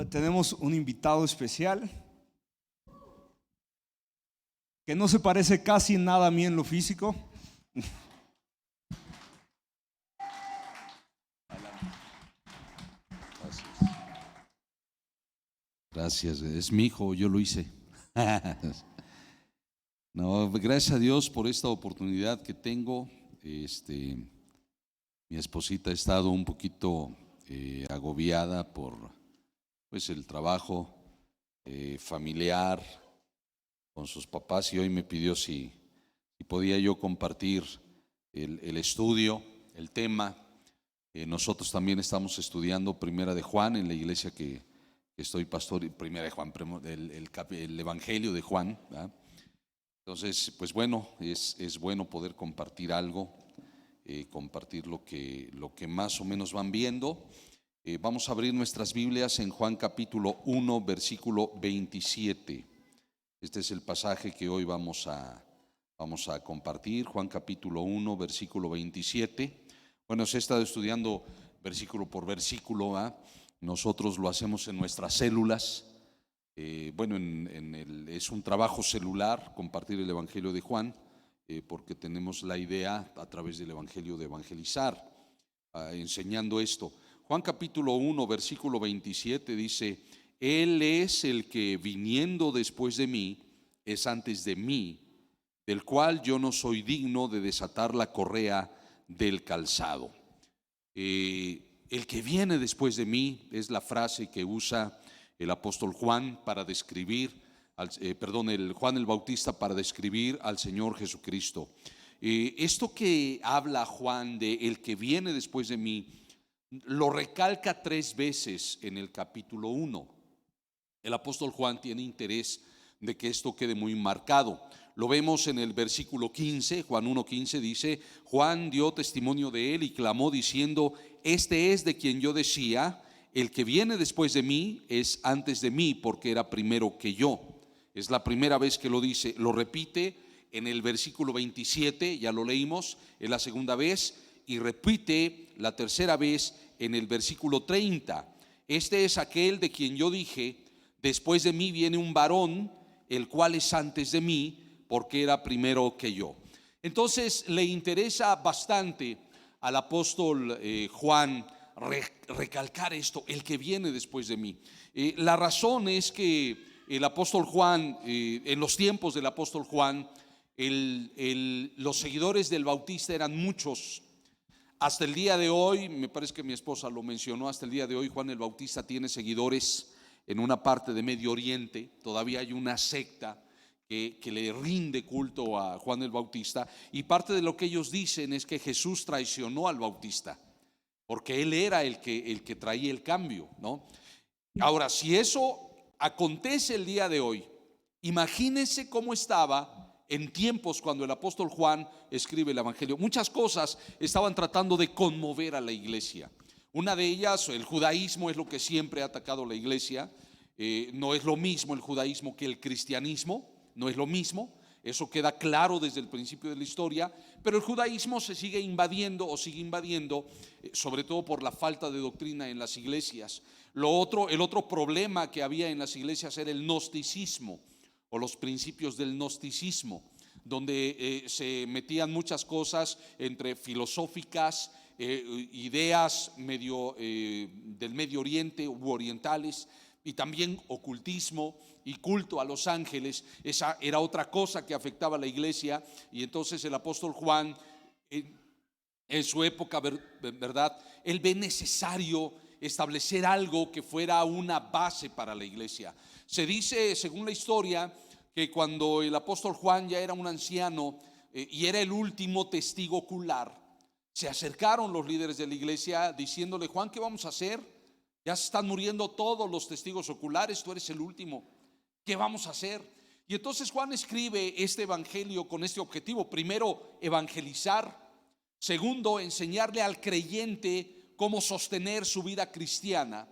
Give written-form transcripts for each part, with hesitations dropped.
tenemos un invitado especial que no se parece casi nada a mí en lo físico. Gracias, es mi hijo, yo lo hice. No, gracias a Dios por esta oportunidad que tengo. Mi esposita ha estado un poquito agobiada por pues el trabajo familiar con sus papás, y hoy me pidió si podía yo compartir el estudio, el tema. Nosotros también estamos estudiando Primera de Juan en la iglesia que estoy pastor, Primera de Juan, el Evangelio de Juan, ¿verdad? Entonces, pues bueno, es bueno poder compartir algo, compartir lo que más o menos van viendo. Vamos a abrir nuestras Biblias en Juan capítulo 1, versículo 27. Este es el pasaje que hoy vamos a compartir, Juan capítulo 1, versículo 27. Bueno, se ha estado estudiando versículo por versículo, ¿eh? Nosotros lo hacemos en nuestras células. Es un trabajo celular compartir el Evangelio de Juan, porque tenemos la idea a través del Evangelio de evangelizar, enseñando esto. Juan capítulo 1, versículo 27 dice: Él es el que viniendo después de mí es antes de mí, del cual yo no soy digno de desatar la correa del calzado. El que viene después de mí es la frase que usa el apóstol Juan para describir, Juan el Bautista para describir al Señor Jesucristo. Esto que habla Juan de el que viene después de mí, lo recalca 3 veces en el capítulo 1. El apóstol Juan tiene interés de que esto quede muy marcado. Lo vemos en el versículo 15, Juan 1:15 dice: Juan dio testimonio de él y clamó diciendo: Este es de quien yo decía, el que viene después de mí es antes de mí, porque era primero que yo. Es la primera vez que lo dice. Lo repite en el versículo 27, ya lo leímos, es la segunda vez, y repite la tercera vez en el versículo 30. Este es aquel de quien yo dije: después de mí viene un varón, el cual es antes de mí, porque era primero que yo. Entonces le interesa bastante al apóstol Juan recalcar esto, el que viene después de mí. La razón es que el apóstol Juan, en los tiempos del apóstol Juan, los seguidores del Bautista eran muchos. Hasta el día de hoy, me parece que mi esposa lo mencionó, hasta el día de hoy Juan el Bautista tiene seguidores en una parte de Medio Oriente. Todavía hay una secta que le rinde culto a Juan el Bautista, y parte de lo que ellos dicen es que Jesús traicionó al Bautista, porque él era el que traía el cambio, ¿no? Ahora, si eso acontece el día de hoy, imagínense cómo estaba en tiempos cuando el apóstol Juan escribe el Evangelio. Muchas cosas estaban tratando de conmover a la iglesia. Una de ellas, el judaísmo, es lo que siempre ha atacado la iglesia. No es lo mismo el judaísmo que el cristianismo, no es lo mismo. Eso queda claro desde el principio de la historia, pero el judaísmo se sigue invadiendo, sobre todo por la falta de doctrina en las iglesias. El otro problema que había en las iglesias era el gnosticismo, o los principios del gnosticismo, donde se metían muchas cosas entre filosóficas, ideas del Medio Oriente u orientales, y también ocultismo y culto a los ángeles. Esa era otra cosa que afectaba a la iglesia. Y entonces el apóstol Juan, en su época, ¿verdad?, él ve necesario establecer algo que fuera una base para la iglesia. Se dice, según la historia, que cuando el apóstol Juan ya era un anciano y era el último testigo ocular, se acercaron los líderes de la iglesia diciéndole: Juan, ¿qué vamos a hacer? Ya se están muriendo todos los testigos oculares, tú eres el último, ¿qué vamos a hacer? Y entonces Juan escribe este evangelio con este objetivo: primero, evangelizar; segundo, enseñarle al creyente cómo sostener su vida cristiana;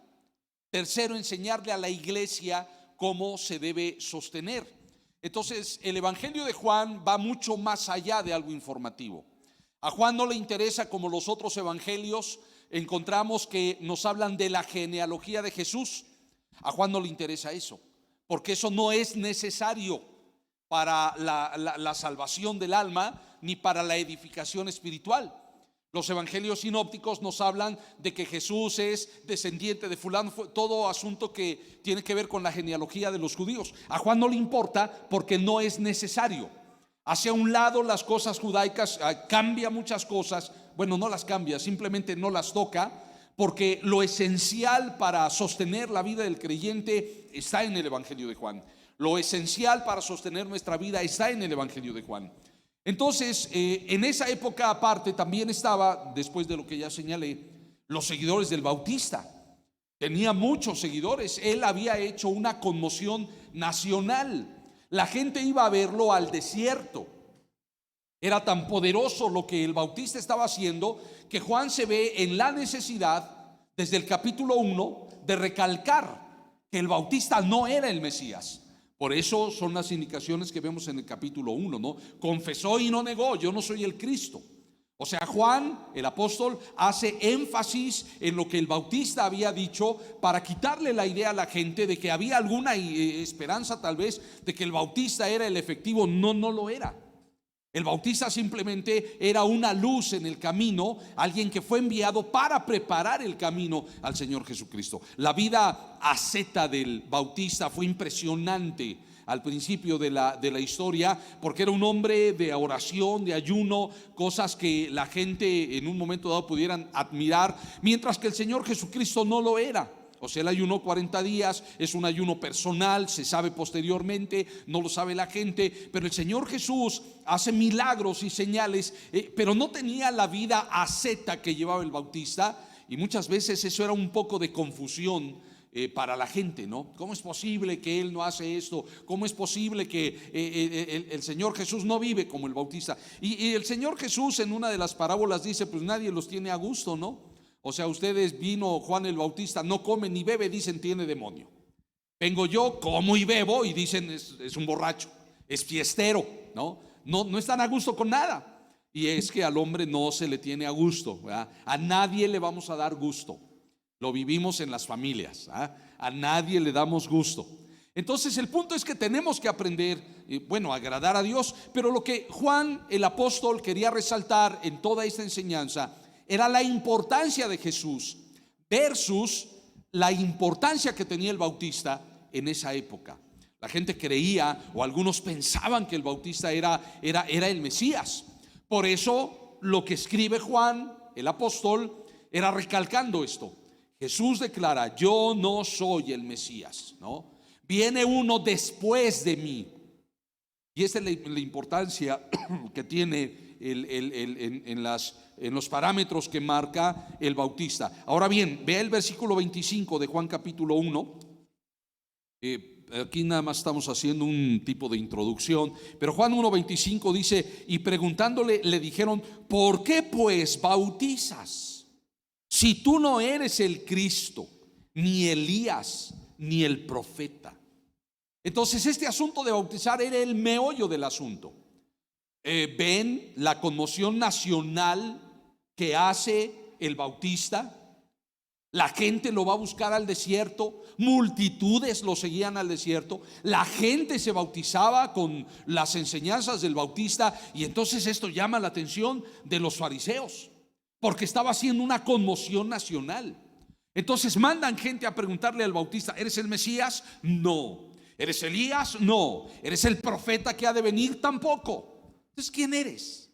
tercero, enseñarle a la iglesia cómo se debe sostener. Entonces el evangelio de Juan va mucho más allá de algo informativo. A Juan no le interesa, como los otros evangelios encontramos que nos hablan de la genealogía de Jesús. A Juan no le interesa eso, porque eso no es necesario para la salvación del alma ni para la edificación espiritual. Los evangelios sinópticos nos hablan de que Jesús es descendiente de fulano, todo asunto que tiene que ver con la genealogía de los judíos. A Juan no le importa porque no es necesario. Hacia un lado las cosas judaicas, cambia muchas cosas, bueno, no las cambia, simplemente no las toca, porque lo esencial para sostener la vida del creyente está en el evangelio de Juan. Lo esencial para sostener nuestra vida está en el evangelio de Juan. Entonces, en esa época aparte también estaba, después de lo que ya señalé, los seguidores del Bautista. Tenía muchos seguidores. Él había hecho una conmoción nacional. La gente iba a verlo al desierto. Era tan poderoso lo que el Bautista estaba haciendo que Juan se ve en la necesidad, desde el capítulo 1, de recalcar que el Bautista no era el Mesías. Por eso son las indicaciones que vemos en el capítulo 1, ¿no? Confesó y no negó: yo no soy el Cristo. O sea, Juan, el apóstol, hace énfasis en lo que el Bautista había dicho para quitarle la idea a la gente de que había alguna esperanza tal vez de que el Bautista era el efectivo. No, no lo era. El Bautista simplemente era una luz en el camino, alguien que fue enviado para preparar el camino al Señor Jesucristo. La vida asceta del Bautista fue impresionante al principio de la historia, porque era un hombre de oración, de ayuno, cosas que la gente en un momento dado pudieran admirar, mientras que el Señor Jesucristo no lo era. O sea, él ayunó 40 días, es un ayuno personal, se sabe posteriormente, no lo sabe la gente, pero el Señor Jesús hace milagros y señales, pero no tenía la vida asceta que llevaba el Bautista, y muchas veces eso era un poco de confusión para la gente, ¿no? ¿Cómo es posible que él no hace esto? ¿Cómo es posible que el Señor Jesús no vive como el Bautista? Y el Señor Jesús en una de las parábolas dice: pues nadie los tiene a gusto, ¿no? O sea, ustedes, vino Juan el Bautista, no come ni bebe, dicen tiene demonio. Vengo yo, como y bebo, y dicen es un borracho, es fiestero, ¿no? No están a gusto con nada. Y es que al hombre no se le tiene a gusto, ¿verdad? A nadie le vamos a dar gusto. Lo vivimos en las familias, ¿verdad? A nadie le damos gusto. Entonces el punto es que tenemos que aprender, a agradar a Dios. Pero lo que Juan el apóstol quería resaltar en toda esta enseñanza era la importancia de Jesús versus la importancia que tenía el Bautista en esa época. La gente creía, o algunos pensaban, que el Bautista era el Mesías. Por eso lo que escribe Juan el apóstol era recalcando esto. Jesús declara: yo no soy el Mesías, ¿no? Viene uno después de mí. Y esta es la importancia que tiene en los parámetros que marca el Bautista. Ahora bien, vea el versículo 25 de Juan capítulo 1. Aquí nada más estamos haciendo un tipo de introducción, pero Juan 1:25 dice: y preguntándole le dijeron: ¿por qué pues bautizas si tú no eres el Cristo, ni Elías, ni el profeta? Entonces este asunto de bautizar era el meollo del asunto. Ven la conmoción nacional que hace el Bautista. La gente lo va a buscar al desierto, multitudes lo seguían al desierto, la gente se bautizaba con las enseñanzas del Bautista, y entonces esto llama la atención de los fariseos, porque estaba haciendo una conmoción nacional. Entonces mandan gente a preguntarle al Bautista: ¿eres el Mesías? No. ¿Eres Elías? No. ¿Eres el profeta que ha de venir? Tampoco. Entonces, ¿quién eres?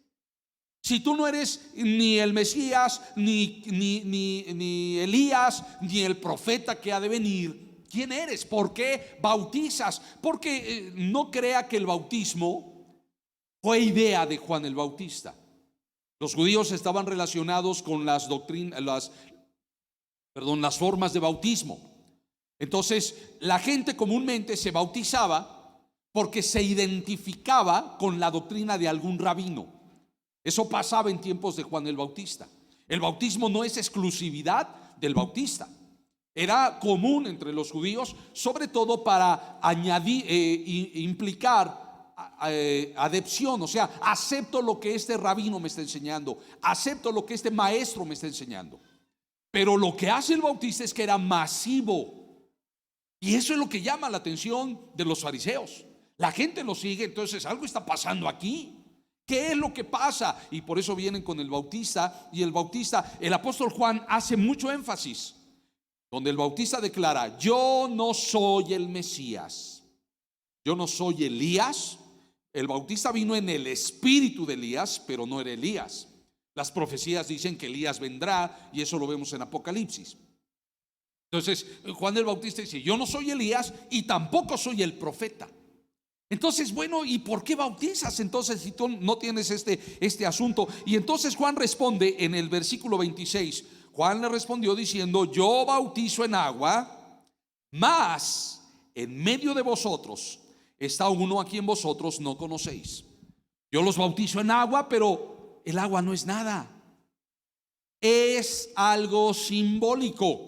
Si tú no eres ni el Mesías, ni Elías, ni el profeta que ha de venir, ¿quién eres? ¿Por qué bautizas? Porque no crea que el bautismo fue idea de Juan el Bautista. Los judíos estaban relacionados con las formas de bautismo. Entonces la gente comúnmente se bautizaba porque se identificaba con la doctrina de algún rabino. Eso pasaba en tiempos de Juan el Bautista. El bautismo no es exclusividad del Bautista. Era común entre los judíos, sobre todo para añadir, implicar adepción. O sea, acepto lo que este rabino me está enseñando, acepto lo que este maestro me está enseñando. Pero lo que hace el Bautista es que era masivo. Y eso es lo que llama la atención de los fariseos. La gente lo sigue, entonces algo está pasando aquí. ¿Qué es lo que pasa? Y por eso vienen con el Bautista. Y el Bautista, el apóstol Juan hace mucho énfasis, donde el Bautista declara: yo no soy el Mesías, yo no soy Elías. El Bautista vino en el espíritu de Elías, pero no era Elías. Las profecías dicen que Elías vendrá, y eso lo vemos en Apocalipsis. Entonces Juan el Bautista dice: yo no soy Elías y tampoco soy el profeta. Entonces, bueno, ¿y por qué bautizas entonces si tú no tienes este asunto? Y entonces Juan responde en el versículo 26. Juan le respondió diciendo: yo bautizo en agua, mas en medio de vosotros está uno a quien vosotros no conocéis. Yo los bautizo en agua, pero el agua no es nada, es algo simbólico.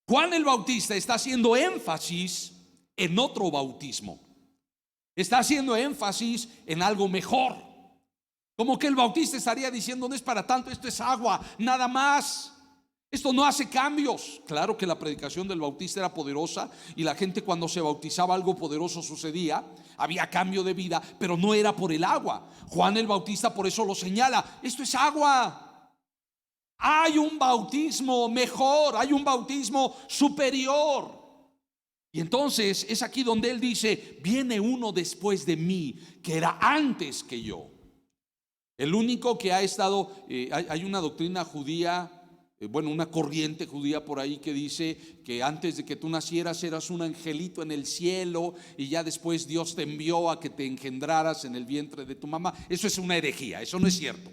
Juan el Bautista está haciendo énfasis en otro bautismo, está haciendo énfasis en algo mejor. Como que el Bautista estaría diciendo: no es para tanto, esto es agua, nada más, esto no hace cambios. Claro que la predicación del Bautista era poderosa, y la gente, cuando se bautizaba, algo poderoso sucedía, había cambio de vida, pero no era por el agua. Juan el Bautista por eso lo señala: esto es agua. Hay un bautismo mejor, hay un bautismo superior. Y entonces es aquí donde él dice: viene uno después de mí que era antes que yo. El único que ha estado, hay una doctrina judía, bueno, una corriente judía por ahí que dice que antes de que tú nacieras eras un angelito en el cielo, y ya después Dios te envió a que te engendraras en el vientre de tu mamá. Eso es una herejía, eso no es cierto.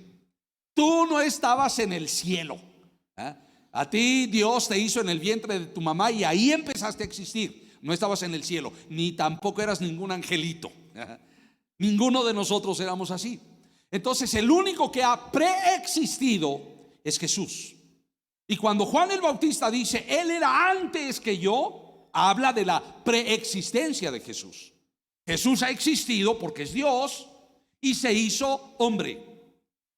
Tú no estabas en el cielo, ¿eh? A ti Dios te hizo en el vientre de tu mamá y ahí empezaste a existir. No estabas en el cielo, ni tampoco eras ningún angelito. Ninguno de nosotros éramos así. Entonces el único que ha preexistido es Jesús. Y cuando Juan el Bautista dice: él era antes que yo, habla de la preexistencia de Jesús. Jesús ha existido porque es Dios y se hizo hombre.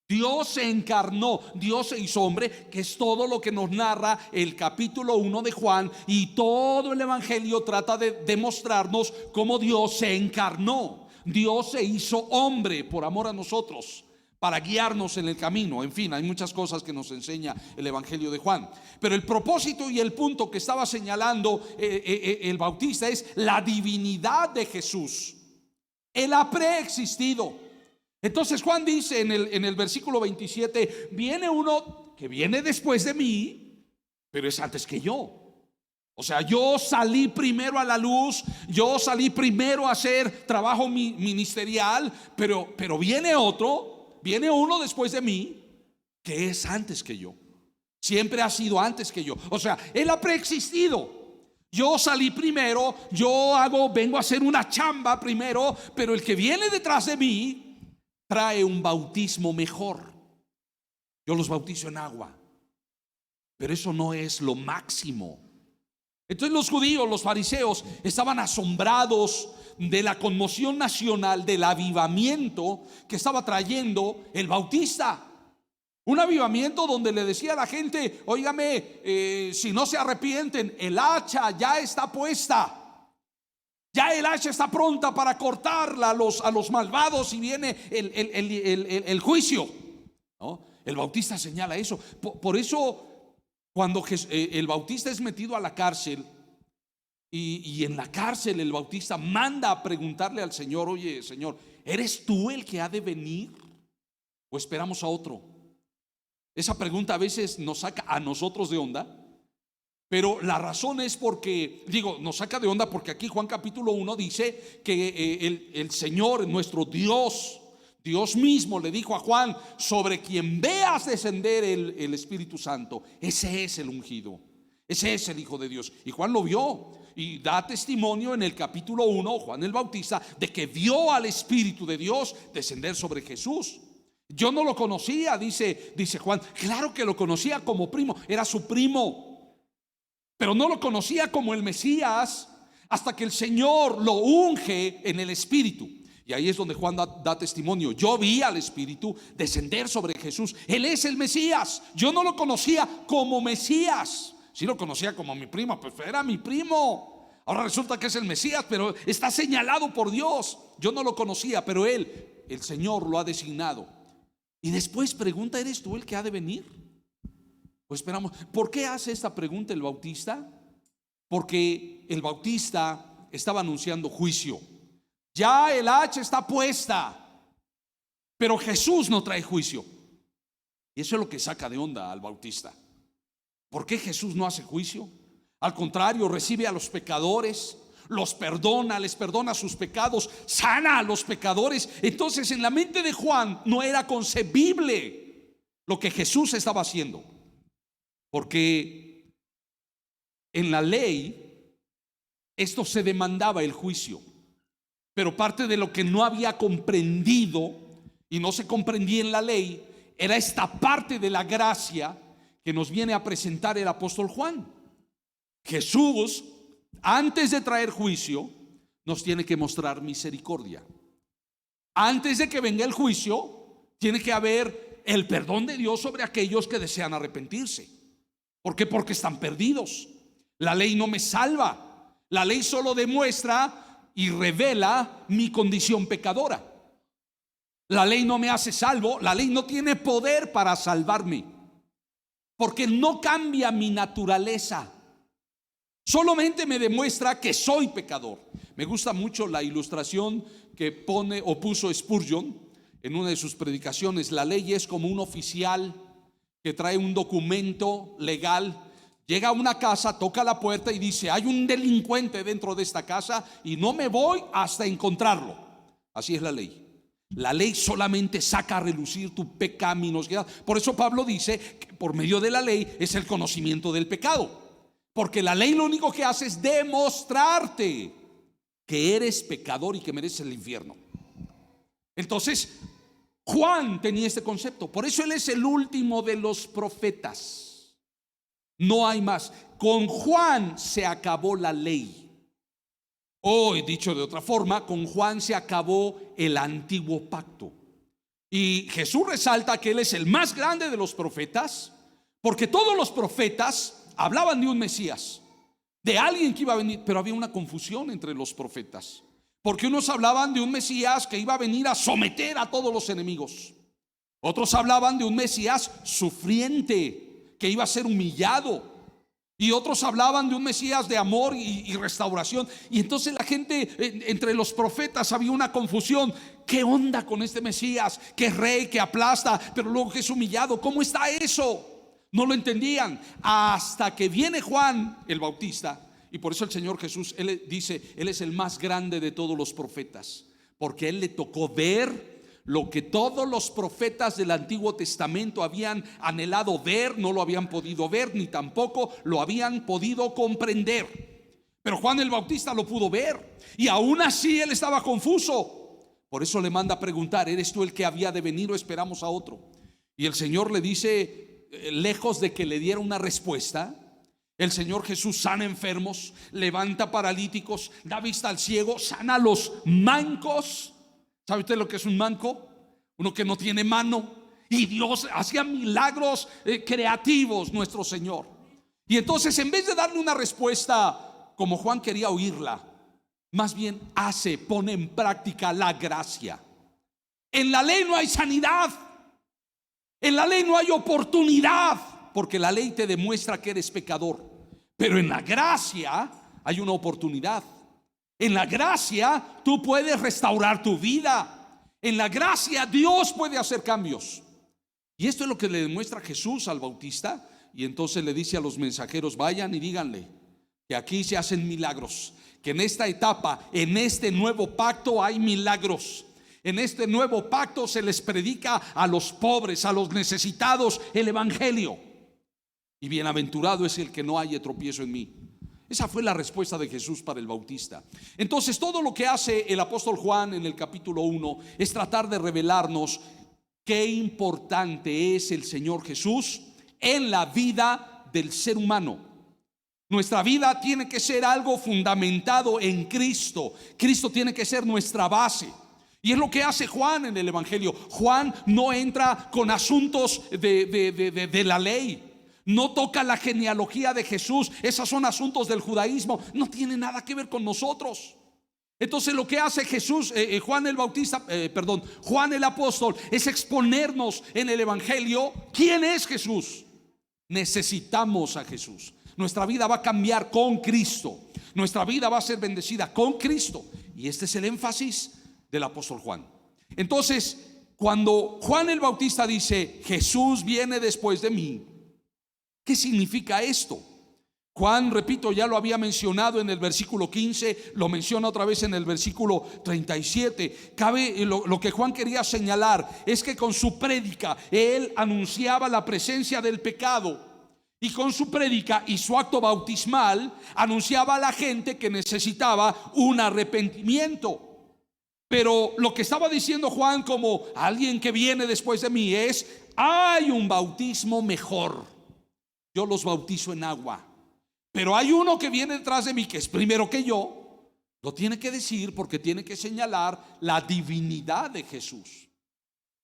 Dios se encarnó, Dios se hizo hombre, que es todo lo que nos narra el capítulo 1 de Juan, y todo el evangelio trata de demostrarnos cómo Dios se encarnó. Dios se hizo hombre por amor a nosotros, para guiarnos en el camino. En fin, hay muchas cosas que nos enseña el evangelio de Juan, pero el propósito y el punto que estaba señalando el Bautista es la divinidad de Jesús. Él ha preexistido. Entonces Juan dice en el versículo 27: viene uno que viene después de mí, pero es antes que yo. O sea, yo salí primero a la luz, yo salí primero a hacer trabajo ministerial, pero viene otro, viene uno después de mí que es antes que yo. Siempre ha sido antes que yo. O sea, él ha preexistido. Yo salí primero, vengo a hacer una chamba primero, pero el que viene detrás de mí trae un bautismo mejor. Yo los bautizo en agua, pero eso no es lo máximo. Entonces los judíos, los fariseos, estaban asombrados de la conmoción nacional, del avivamiento que estaba trayendo el Bautista. Un avivamiento donde le decía a la gente: óigame, si no se arrepienten, el hacha ya está puesta. Ya el hacha está pronta para cortarla a los malvados, y viene el juicio, ¿no? El Bautista señala eso. Por eso cuando el Bautista es metido a la cárcel, y en la cárcel el Bautista manda a preguntarle al Señor: oye, Señor, ¿eres tú el que ha de venir o esperamos a otro? Esa pregunta a veces nos saca a nosotros de onda. Pero la razón es porque, nos saca de onda porque aquí Juan capítulo 1 dice que el Señor, nuestro Dios mismo le dijo a Juan: sobre quien veas descender el Espíritu Santo, ese es el ungido, ese es el Hijo de Dios. Y Juan lo vio y da testimonio en el capítulo 1, Juan el Bautista, de que vio al Espíritu de Dios descender sobre Jesús. Yo no lo conocía, dice Juan. Claro que lo conocía como primo, era su primo, pero no lo conocía como el Mesías hasta que el Señor lo unge en el Espíritu. Y ahí es donde Juan da testimonio: yo vi al Espíritu descender sobre Jesús, Él es el Mesías. Yo no lo conocía como Mesías, Sí lo conocía como mi primo, pues era mi primo. Ahora resulta que es el Mesías, pero está señalado por Dios. Yo no lo conocía, pero él, el Señor, lo ha designado. Y después pregunta: ¿eres tú el que ha de venir? Pues esperamos. ¿Por qué hace esta pregunta el Bautista? Porque el Bautista estaba anunciando juicio. Ya el hacha está puesta, pero Jesús no trae juicio. Y eso es lo que saca de onda al Bautista. ¿Por qué Jesús no hace juicio? Al contrario, recibe a los pecadores, los perdona, les perdona sus pecados, sana a los pecadores. Entonces, en la mente de Juan no era concebible lo que Jesús estaba haciendo, porque en la ley esto se demandaba el juicio. Pero parte de lo que no había comprendido y no se comprendía en la ley era esta parte de la gracia que nos viene a presentar el apóstol Juan. Jesús, antes de traer juicio, nos tiene que mostrar misericordia. Antes de que venga el juicio, tiene que haber el perdón de Dios sobre aquellos que desean arrepentirse. ¿Por qué? Porque están perdidos. La ley no me salva. La ley solo demuestra y revela mi condición pecadora. La ley no me hace salvo. La ley no tiene poder para salvarme, porque no cambia mi naturaleza. Solamente me demuestra que soy pecador. Me gusta mucho la ilustración que pone o puso Spurgeon en una de sus predicaciones. La ley es como un oficial que trae un documento legal. Llega a una casa, toca la puerta y dice: hay un delincuente dentro de esta casa y no me voy hasta encontrarlo. Así es la ley. La ley solamente saca a relucir tu pecaminosidad. Por eso Pablo dice que por medio de la ley es el conocimiento del pecado, porque la ley lo único que hace es demostrarte que eres pecador y que mereces el infierno. Entonces Juan tenía este concepto. Por eso él es el último de los profetas. No hay más. Con Juan se acabó la ley. Hoy, dicho de otra forma, con Juan se acabó el antiguo pacto. Y Jesús resalta que él es el más grande de los profetas, porque todos los profetas hablaban de un Mesías, de alguien que iba a venir. Pero había una confusión entre los profetas, porque unos hablaban de un Mesías que iba a venir a someter a todos los enemigos. Otros hablaban de un Mesías sufriente, que iba a ser humillado. Y otros hablaban de un Mesías de amor y restauración. Y entonces la gente, entre los profetas había una confusión. ¿Qué onda con este Mesías? Que es rey, que aplasta, pero luego que es humillado. ¿Cómo está eso? No lo entendían hasta que viene Juan el Bautista. Y por eso el Señor Jesús, él dice: él es el más grande de todos los profetas, porque él le tocó ver lo que todos los profetas del Antiguo Testamento habían anhelado ver. No lo habían podido ver, ni tampoco lo habían podido comprender. Pero Juan el Bautista lo pudo ver, y aún así él estaba confuso. Por eso le manda a preguntar: ¿eres tú el que había de venir o esperamos a otro? Y el Señor le dice, lejos de que le diera una respuesta, el Señor Jesús sana enfermos, levanta paralíticos, da vista al ciego, sana a los mancos. ¿Sabe usted lo que es un manco? Uno que no tiene mano. Y Dios hacía milagros creativos, nuestro Señor. Y entonces, en vez de darle una respuesta como Juan quería oírla, más bien pone en práctica la gracia. En la ley no hay sanidad, en la ley no hay oportunidad, porque la ley te demuestra que eres pecador. Pero en la gracia hay una oportunidad. En la gracia tú puedes restaurar tu vida. En la gracia Dios puede hacer cambios. Y esto es lo que le demuestra Jesús al Bautista. Y entonces le dice a los mensajeros: vayan y díganle que aquí se hacen milagros, que en esta etapa, en este nuevo pacto hay milagros. En este nuevo pacto se les predica a los pobres, a los necesitados, el evangelio. Y bienaventurado es el que no haya tropiezo en mí. Esa fue la respuesta de Jesús para el Bautista. Entonces, todo lo que hace el apóstol Juan en el capítulo 1 es tratar de revelarnos qué importante es el Señor Jesús en la vida del ser humano. Nuestra vida tiene que ser algo fundamentado en Cristo. Cristo tiene que ser nuestra base. Y es lo que hace Juan en el evangelio. Juan no entra con asuntos de la ley. no toca la genealogía de Jesús. Esos son asuntos del judaísmo, no tiene nada que ver con nosotros. Entonces lo que hace Juan el apóstol, es exponernos en el evangelio quién es Jesús. Necesitamos a Jesús. Nuestra vida va a cambiar con Cristo. Nuestra vida va a ser bendecida con Cristo. Y este es el énfasis del apóstol Juan. Entonces, cuando Juan el Bautista dice Jesús viene después de mí, ¿qué significa esto? Juan, repito, ya lo había mencionado en el versículo 15, lo menciona otra vez en el versículo 37. Lo que Juan quería señalar es que con su prédica él anunciaba la presencia del pecado, y con su prédica y su acto bautismal anunciaba a la gente que necesitaba un arrepentimiento. Pero lo que estaba diciendo Juan como alguien que viene después de mí es: hay un bautismo mejor. Yo los bautizo en agua, pero hay uno que viene detrás de mí, que es primero que yo. Lo tiene que decir porque tiene que señalar la divinidad de Jesús.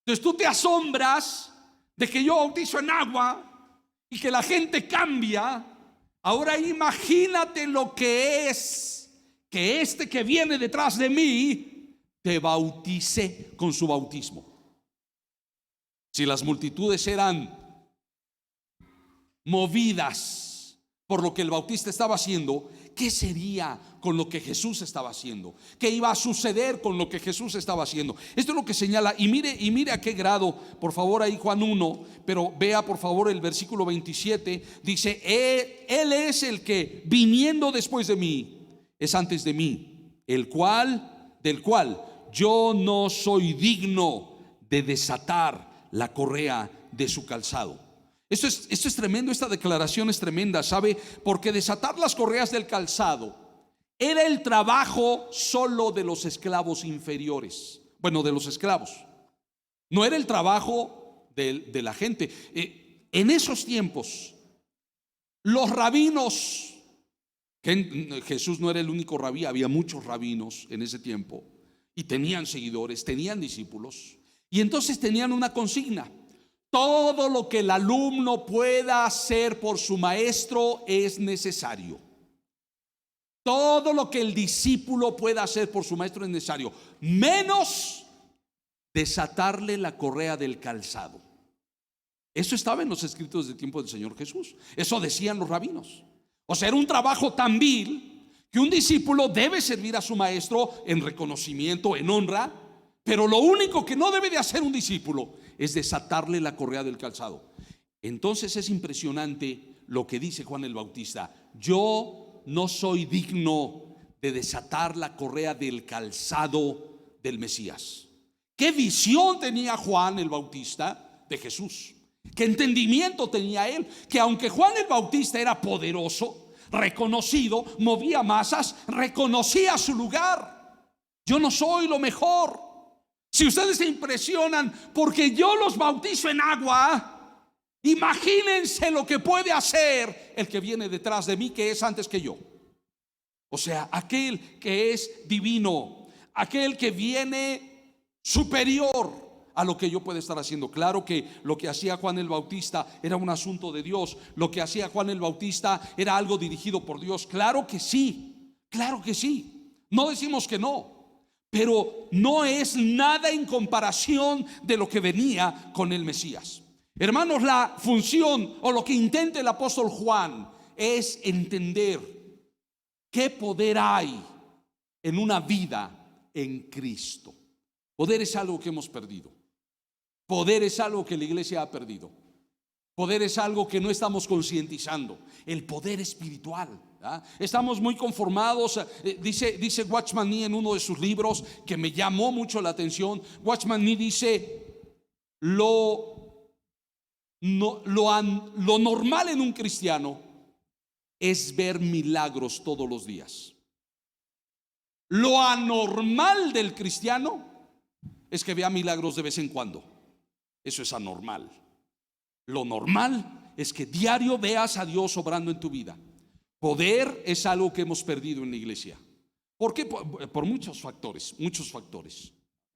Entonces tú te asombras de que yo bautizo en agua y que la gente cambia. Ahora imagínate lo que es que este que viene detrás de mí te bautice con su bautismo. Si las multitudes eran movidas por lo que el bautista estaba haciendo, ¿qué sería con lo que Jesús estaba haciendo? ¿Qué iba a suceder con lo que Jesús estaba haciendo? Esto es lo que señala. Y mire a qué grado, por favor, ahí Juan 1, pero vea por favor el versículo 27. Dice: Él es el que viniendo después de mí es antes de mí, del cual yo no soy digno de desatar la correa de su calzado. Esto es tremendo, esta declaración es tremenda, ¿sabe? Porque desatar las correas del calzado era el trabajo solo de los esclavos inferiores. Bueno, de los esclavos. No era el trabajo de la gente. En esos tiempos, los rabinos, que Jesús no era el único rabí, había muchos rabinos en ese tiempo, y tenían seguidores, tenían discípulos, y entonces tenían una consigna: todo lo que el alumno pueda hacer por su maestro es necesario. Todo lo que el discípulo pueda hacer por su maestro es necesario, menos desatarle la correa del calzado. Eso estaba en los escritos del tiempo del Señor Jesús. Eso decían los rabinos. O sea, era un trabajo tan vil que un discípulo debe servir a su maestro en reconocimiento, en honra, pero lo único que no debe de hacer un discípulo es desatarle la correa del calzado. Entonces es impresionante lo que dice Juan el Bautista: yo no soy digno de desatar la correa del calzado del Mesías. ¿Qué visión tenía Juan el Bautista de Jesús? ¿Qué entendimiento tenía él? Que aunque Juan el Bautista era poderoso, reconocido, movía masas, reconocía su lugar. Yo no soy lo mejor. Si ustedes se impresionan porque yo los bautizo en agua, imagínense lo que puede hacer el que viene detrás de mí, que es antes que yo. O sea, aquel que es divino, aquel que viene superior a lo que yo pueda estar haciendo. Claro que lo que hacía Juan el Bautista era un asunto de Dios. Lo que hacía Juan el Bautista era algo dirigido por Dios. Claro que sí, claro que sí. No decimos que no, pero no es nada en comparación de lo que venía con el Mesías. Hermanos, la función o lo que intenta el apóstol Juan es entender qué poder hay en una vida en Cristo. Poder es algo que hemos perdido. Poder es algo que la iglesia ha perdido. Poder es algo que no estamos concientizando. El poder espiritual. Estamos muy conformados. Dice Watchman Nee en uno de sus libros que me llamó mucho la atención. Watchman Nee dice: lo normal en un cristiano es ver milagros todos los días. Lo anormal del cristiano es que vea milagros de vez en cuando. Eso es anormal. Lo normal es que diario veas a Dios obrando en tu vida. Poder es algo que hemos perdido en la iglesia. ¿Por qué? Por muchos factores.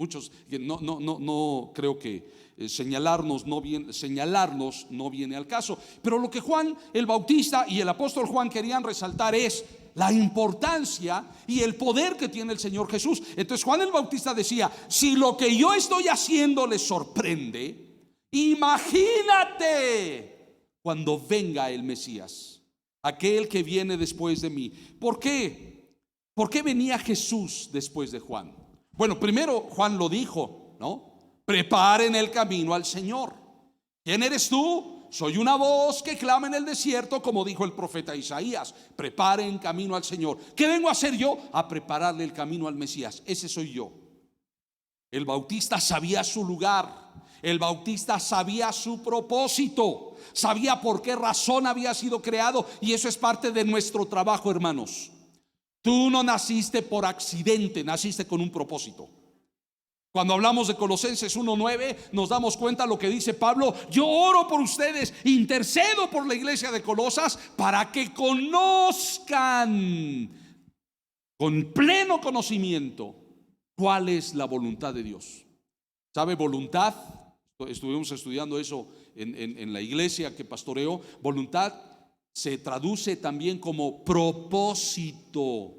Muchos, no creo que señalarnos no viene al caso. Pero lo que Juan el Bautista y el apóstol Juan querían resaltar es la importancia y el poder que tiene el Señor Jesús. Entonces Juan el Bautista decía: si lo que yo estoy haciendo les sorprende, imagínate cuando venga el Mesías, aquel que viene después de mí. ¿Por qué? ¿Por qué venía Jesús después de Juan? Bueno, primero Juan lo dijo, ¿no? Preparen el camino al Señor. ¿Quién eres tú? Soy una voz que clama en el desierto, como dijo el profeta Isaías. Preparen camino al Señor. ¿Qué vengo a hacer yo? A prepararle el camino al Mesías. Ese soy yo. El Bautista sabía su lugar. El Bautista sabía su propósito. Sabía por qué razón había sido creado. Y eso es parte de nuestro trabajo, hermanos. Tú no naciste por accidente, naciste con un propósito. Cuando hablamos de Colosenses 1:9, nos damos cuenta lo que dice Pablo: yo oro por ustedes, intercedo por la iglesia de Colosas para que conozcan con pleno conocimiento cuál es la voluntad de Dios. ¿Sabe? Voluntad, estuvimos estudiando eso en la iglesia que pastoreo. Voluntad se traduce también como propósito.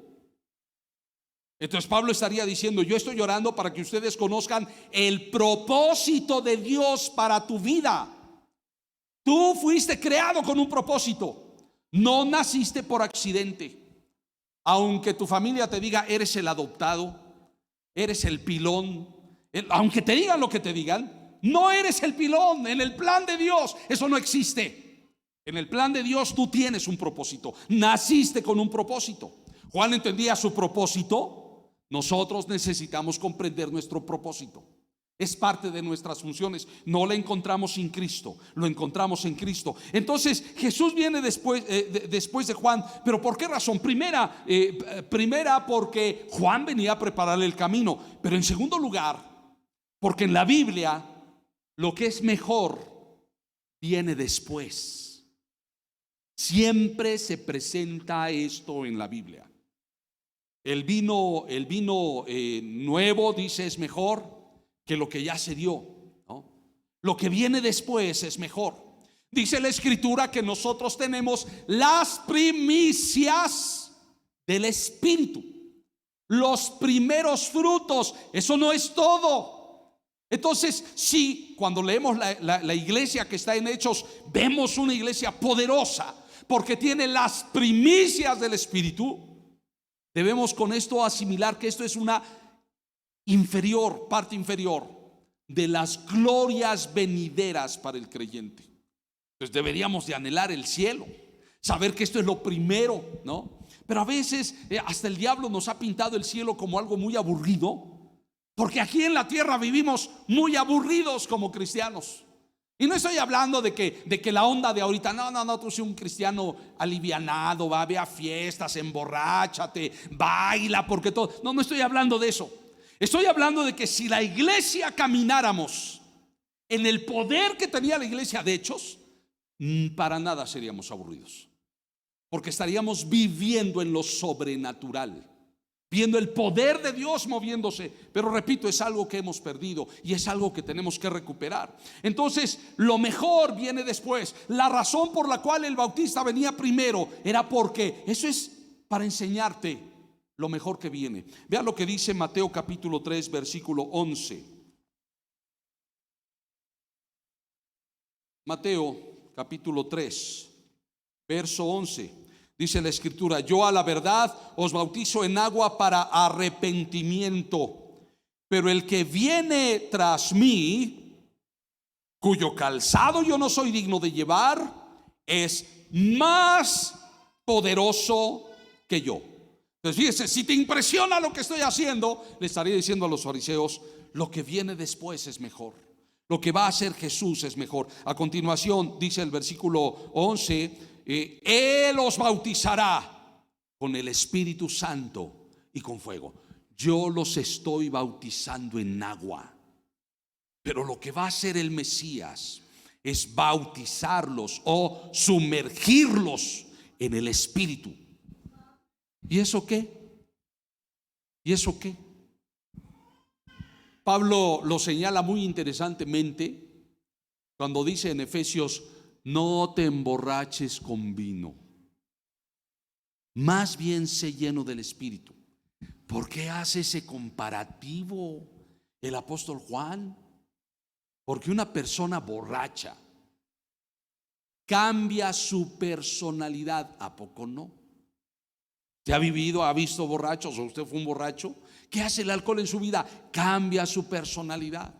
Entonces Pablo estaría diciendo: yo estoy orando para que ustedes conozcan el propósito de Dios para tu vida. Tú fuiste creado con un propósito. No naciste por accidente. Aunque tu familia te diga: eres el adoptado, eres el pilón, aunque te digan lo que te digan, no eres el pilón. En el plan de Dios eso no existe. En el plan de Dios tú tienes un propósito. Naciste con un propósito. Juan entendía su propósito. Nosotros necesitamos comprender nuestro propósito. Es parte de nuestras funciones. No lo encontramos sin Cristo, lo encontramos en Cristo. Entonces Jesús viene después de Juan. ¿Pero por qué razón? Primera, porque Juan venía a prepararle el camino. Pero en segundo lugar, porque en la Biblia lo que es mejor viene después. Siempre se presenta esto en la Biblia. El vino nuevo, dice, es mejor que lo que ya se dio, ¿no? Lo que viene después es mejor. Dice la Escritura que nosotros tenemos las primicias del Espíritu, los primeros frutos. Eso no es todo. Entonces, sí, cuando leemos la iglesia que está en Hechos, vemos una iglesia poderosa porque tiene las primicias del Espíritu. Debemos con esto asimilar que esto es una parte inferior de las glorias venideras para el creyente. Entonces deberíamos de anhelar el cielo, saber que esto es lo primero, ¿no? Pero a veces hasta el diablo nos ha pintado el cielo como algo muy aburrido, porque aquí en la tierra vivimos muy aburridos como cristianos. Y no estoy hablando de que la onda de ahorita, no, tú eres un cristiano alivianado, ve a fiestas, emborráchate, baila, porque todo. No estoy hablando de eso. Estoy hablando de que si la iglesia camináramos en el poder que tenía la iglesia de Hechos, para nada seríamos aburridos, porque estaríamos viviendo en lo sobrenatural, viendo el poder de Dios moviéndose. Pero repito, es algo que hemos perdido y es algo que tenemos que recuperar. Entonces lo mejor viene después. La razón por la cual el Bautista venía primero era porque eso es para enseñarte lo mejor que viene. Vea lo que dice Mateo capítulo 3 versículo 11. Mateo capítulo 3 verso 11. Dice la Escritura: yo a la verdad os bautizo en agua para arrepentimiento, pero el que viene tras mí, cuyo calzado yo no soy digno de llevar, es más poderoso que yo. Entonces fíjese, si te impresiona lo que estoy haciendo, le estaría diciendo a los fariseos: lo que viene después es mejor. Lo que va a hacer Jesús es mejor. A continuación dice el versículo 11: Él os bautizará con el Espíritu Santo y con fuego. Yo los estoy bautizando en agua, pero lo que va a hacer el Mesías es bautizarlos o sumergirlos en el Espíritu. ¿Y eso qué? ¿Y eso qué? Pablo lo señala muy interesantemente cuando dice en Efesios: no te emborraches con vino, más bien sé lleno del Espíritu. ¿Por qué hace ese comparativo el apóstol Juan? Porque una persona borracha cambia su personalidad, ¿a poco no? ¿Usted ha vivido, ha visto borrachos, o usted fue un borracho? ¿Qué hace el alcohol en su vida? Cambia su personalidad.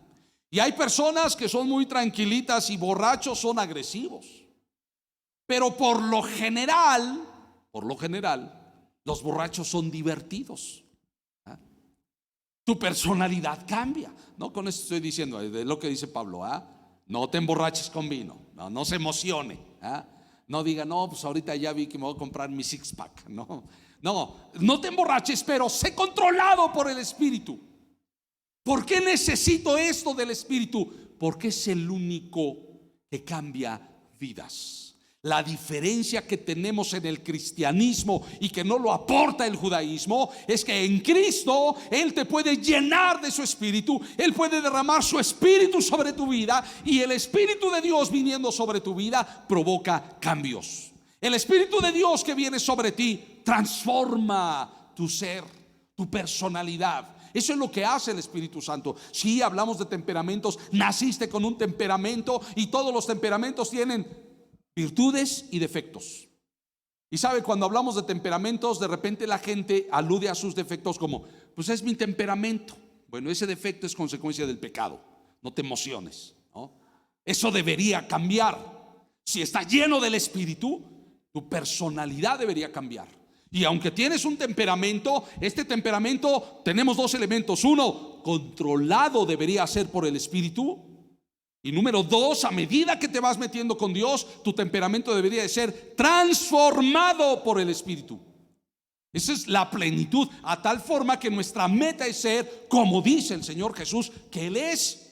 Y hay personas que son muy tranquilitas y borrachos son agresivos. Pero por lo general, los borrachos son divertidos. Tu personalidad cambia. No con esto estoy diciendo, de lo que dice Pablo, no te emborraches con vino, no se emocione, no diga, no, pues ahorita ya vi que me voy a comprar mi six pack. No te emborraches, pero sé controlado por el Espíritu. ¿Por qué necesito esto del Espíritu? Porque es el único que cambia vidas. La diferencia que tenemos en el cristianismo y que no lo aporta el judaísmo es que en Cristo Él te puede llenar de su Espíritu. Él puede derramar su Espíritu sobre tu vida, y el Espíritu de Dios viniendo sobre tu vida provoca cambios. El Espíritu de Dios que viene sobre ti transforma tu ser, tu personalidad. Eso es lo que hace el Espíritu Santo. Si hablamos de temperamentos, naciste con un temperamento, y todos los temperamentos tienen virtudes y defectos. Y sabe, cuando hablamos de temperamentos, de repente la gente alude a sus defectos como, pues es mi temperamento. Bueno, ese defecto es consecuencia del pecado. No te emociones, ¿no? Eso debería cambiar. Si estás lleno del Espíritu, tu personalidad debería cambiar. Y aunque tienes un temperamento, este temperamento tenemos dos elementos. Uno, controlado debería ser por el Espíritu. Y número dos, a medida que te vas metiendo con Dios, tu temperamento debería de ser transformado por el Espíritu. Esa es la plenitud, a tal forma que nuestra meta es ser como dice el Señor Jesús que Él es.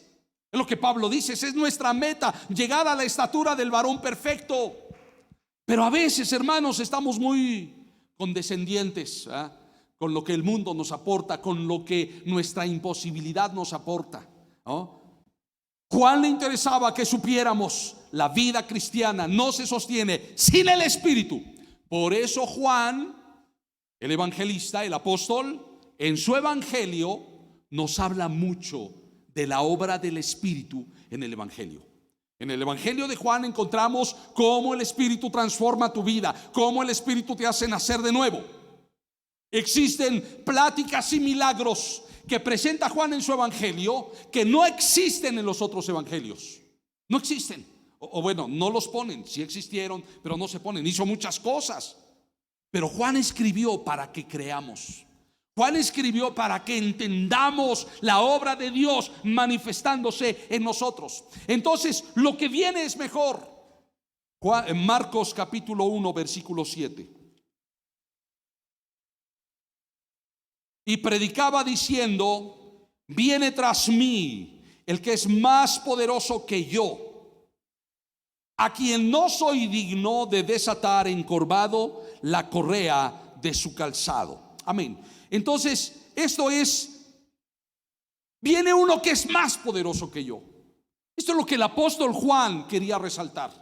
Es lo que Pablo dice, esa es nuestra meta, llegar a la estatura del varón perfecto. Pero a veces, hermanos, estamos muy condescendientes con lo que el mundo nos aporta, con lo que nuestra imposibilidad nos aporta, ¿no? Juan le interesaba que supiéramos: la vida cristiana no se sostiene sin el Espíritu. Por eso Juan, el evangelista, el apóstol, en su evangelio nos habla mucho de la obra del Espíritu en el evangelio. En el evangelio de Juan encontramos cómo el Espíritu transforma tu vida, cómo el Espíritu te hace nacer de nuevo. Existen pláticas y milagros que presenta Juan en su evangelio que no existen en los otros evangelios. No existen, o bueno, no los ponen. Sí existieron, pero no se ponen. Hizo muchas cosas, pero Juan escribió para que creamos. Juan escribió para que entendamos la obra de Dios manifestándose en nosotros. Entonces, lo que viene es mejor. En Marcos capítulo 1 versículo 7. Y predicaba diciendo: viene tras mí el que es más poderoso que yo, a quien no soy digno de desatar encorvado la correa de su calzado. Amén. Entonces, esto es, viene uno que es más poderoso que yo. Esto es lo que el apóstol Juan quería resaltar.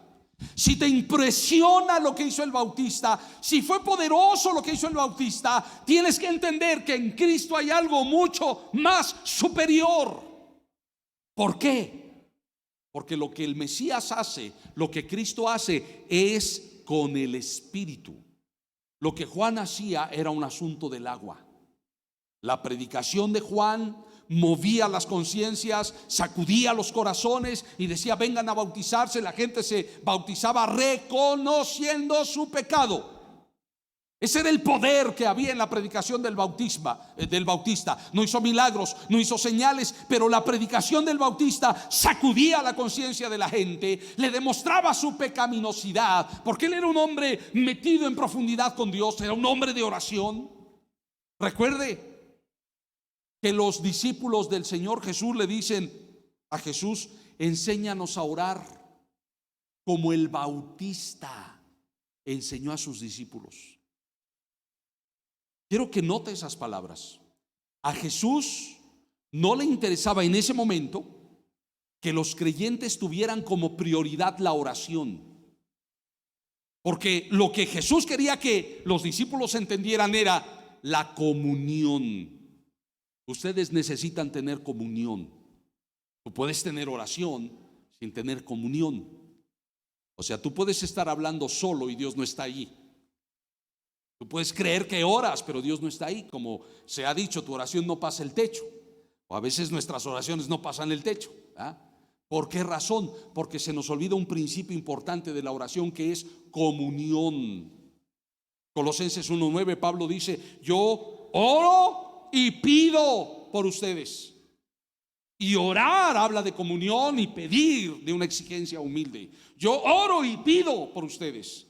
Si te impresiona lo que hizo el Bautista, si fue poderoso lo que hizo el Bautista, tienes que entender que en Cristo hay algo mucho más superior. ¿Por qué? Porque lo que el Mesías hace, lo que Cristo hace, es con el Espíritu. Lo que Juan hacía era un asunto del agua. La predicación de Juan movía las conciencias, sacudía los corazones y decía: vengan a bautizarse. La gente se bautizaba reconociendo su pecado. Ese era el poder que había en la predicación del Bautista. No hizo milagros, no hizo señales, pero la predicación del Bautista sacudía la conciencia de la gente, le demostraba su pecaminosidad, porque él era un hombre metido en profundidad con Dios, era un hombre de oración. Recuerde que los discípulos del Señor Jesús le dicen a Jesús: enséñanos a orar como el Bautista enseñó a sus discípulos. Quiero que note esas palabras. A Jesús no le interesaba en ese momento que los creyentes tuvieran como prioridad la oración. Porque lo que Jesús quería que los discípulos entendieran era la comunión. Ustedes necesitan tener comunión. Tú puedes tener oración sin tener comunión. O sea, tú puedes estar hablando solo y Dios no está ahí. Tú puedes creer que oras, pero Dios no está ahí. Como se ha dicho, tu oración no pasa el techo. O a veces nuestras oraciones no pasan el techo. ¿Por qué razón? Porque se nos olvida un principio importante de la oración, que es comunión. Colosenses 1:9, Pablo dice: yo oro y pido por ustedes. Y orar habla de comunión y pedir de una exigencia humilde. Yo oro y pido por ustedes.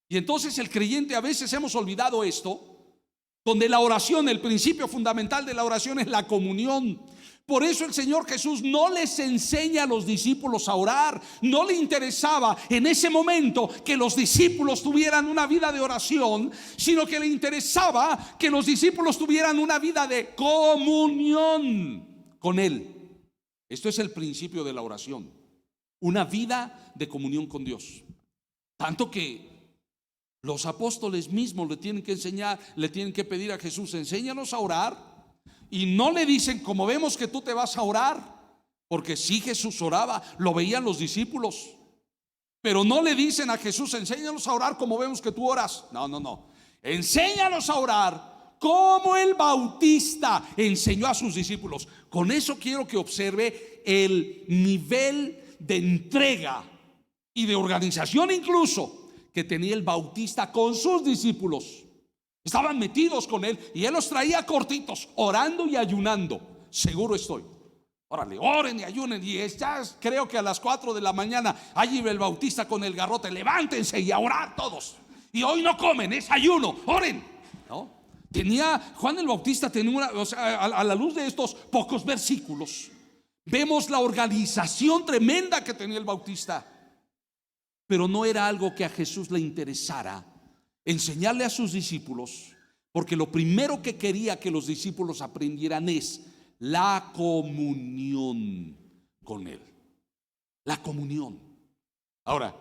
Y entonces el creyente, a veces hemos olvidado esto, donde la oración, el principio fundamental de la oración es la comunión. Por eso el Señor Jesús no les enseña a los discípulos a orar. No le interesaba en ese momento que los discípulos tuvieran una vida de oración, sino que le interesaba que los discípulos tuvieran una vida de comunión con Él. Esto es el principio de la oración, una vida de comunión con Dios. Tanto que los apóstoles mismos le tienen que enseñar, le tienen que pedir a Jesús: enséñanos a orar. Y no le dicen: como vemos que tú te vas a orar, porque sí, Jesús oraba, lo veían los discípulos. Pero no le dicen a Jesús: enséñanos a orar como vemos que tú oras. No. Enséñanos a orar como el Bautista enseñó a sus discípulos. Con eso quiero que observe el nivel de entrega y de organización incluso que tenía el Bautista con sus discípulos. Estaban metidos con él y él los traía cortitos, orando y ayunando. Seguro estoy. Órale, oren y ayunen. Y ya creo que a las 4 de la mañana allí el Bautista con el garrote: levántense y a orar todos. Y hoy no comen, es ayuno, oren. ¿No? Juan el Bautista tenía a la luz de estos pocos versículos, vemos la organización tremenda que tenía el Bautista. Pero no era algo que a Jesús le interesara enseñarle a sus discípulos, porque lo primero que quería que los discípulos aprendieran es la comunión con Él. La comunión. Ahora,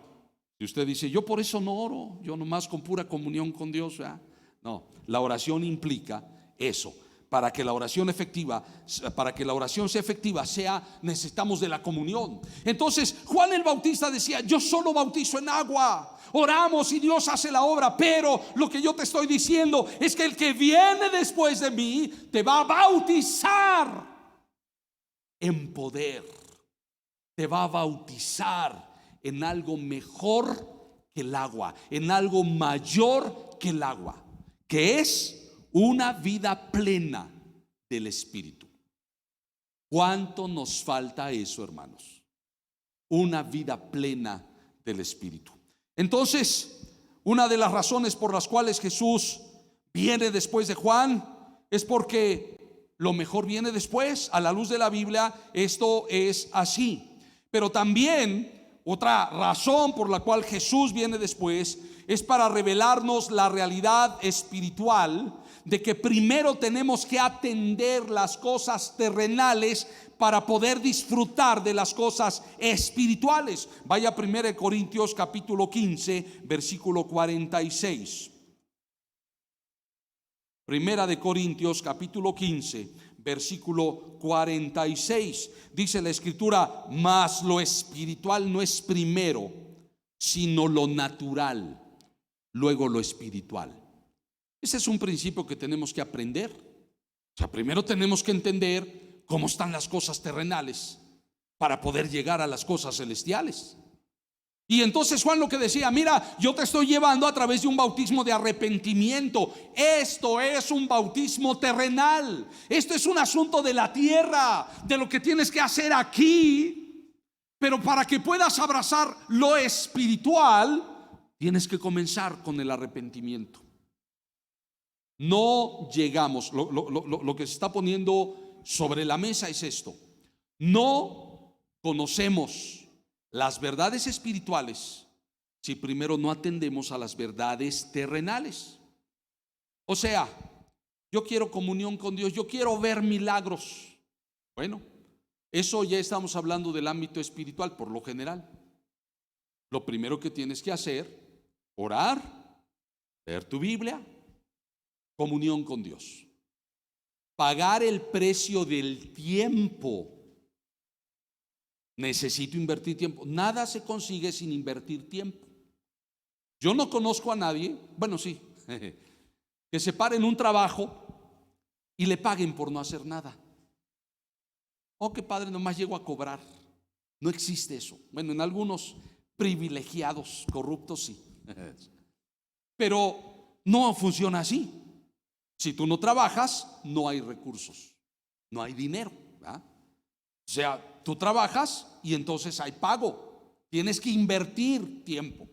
si usted dice: yo por eso no oro, yo nomás con pura comunión con Dios, ¿verdad? No, la oración implica eso. Para que la oración sea efectiva, necesitamos de la comunión. Entonces Juan el Bautista decía: yo solo bautizo en agua, oramos y Dios hace la obra. Pero lo que yo te estoy diciendo es que el que viene después de mí te va a bautizar en poder, te va a bautizar en algo mejor que el agua, en algo mayor que el agua, que es una vida plena del Espíritu. ¿Cuánto nos falta eso, hermanos? Una vida plena del Espíritu. Entonces, una de las razones por las cuales Jesús viene después de Juan es porque lo mejor viene después. A la luz de la Biblia, esto es así. Pero también otra razón por la cual Jesús viene después es para revelarnos la realidad espiritual de que primero tenemos que atender las cosas terrenales para poder disfrutar de las cosas espirituales. Vaya a 1 Corintios capítulo 15, versículo 46. Primera de Corintios capítulo 15, versículo 46. Dice la Escritura: mas lo espiritual no es primero, sino lo natural, luego lo espiritual. Ese es un principio que tenemos que aprender. O sea, primero tenemos que entender cómo están las cosas terrenales para poder llegar a las cosas celestiales. Y entonces Juan lo que decía: mira, yo te estoy llevando a través de un bautismo de arrepentimiento. Esto es un bautismo terrenal. Esto es un asunto de la tierra, de lo que tienes que hacer aquí. Pero para que puedas abrazar lo espiritual, tienes que comenzar con el arrepentimiento. No llegamos, lo que se está poniendo sobre la mesa es esto: no conocemos las verdades espirituales si primero no atendemos a las verdades terrenales. O sea, yo quiero comunión con Dios, yo quiero ver milagros, Bueno, eso ya estamos hablando del ámbito espiritual por lo general. Lo primero que tienes que hacer, orar, leer tu Biblia, comunión con Dios. Pagar el precio del tiempo. Necesito invertir tiempo. Nada se consigue sin invertir tiempo. Yo no conozco a nadie, bueno sí, que se pare en un trabajo y le paguen por no hacer nada. Oh, qué padre, nomás llego a cobrar. No existe eso. Bueno, en algunos privilegiados, corruptos sí. Pero no funciona así. Si tú no trabajas, no hay recursos, no hay dinero, ¿verdad? O sea, tú trabajas y entonces hay pago. Tienes que invertir tiempo.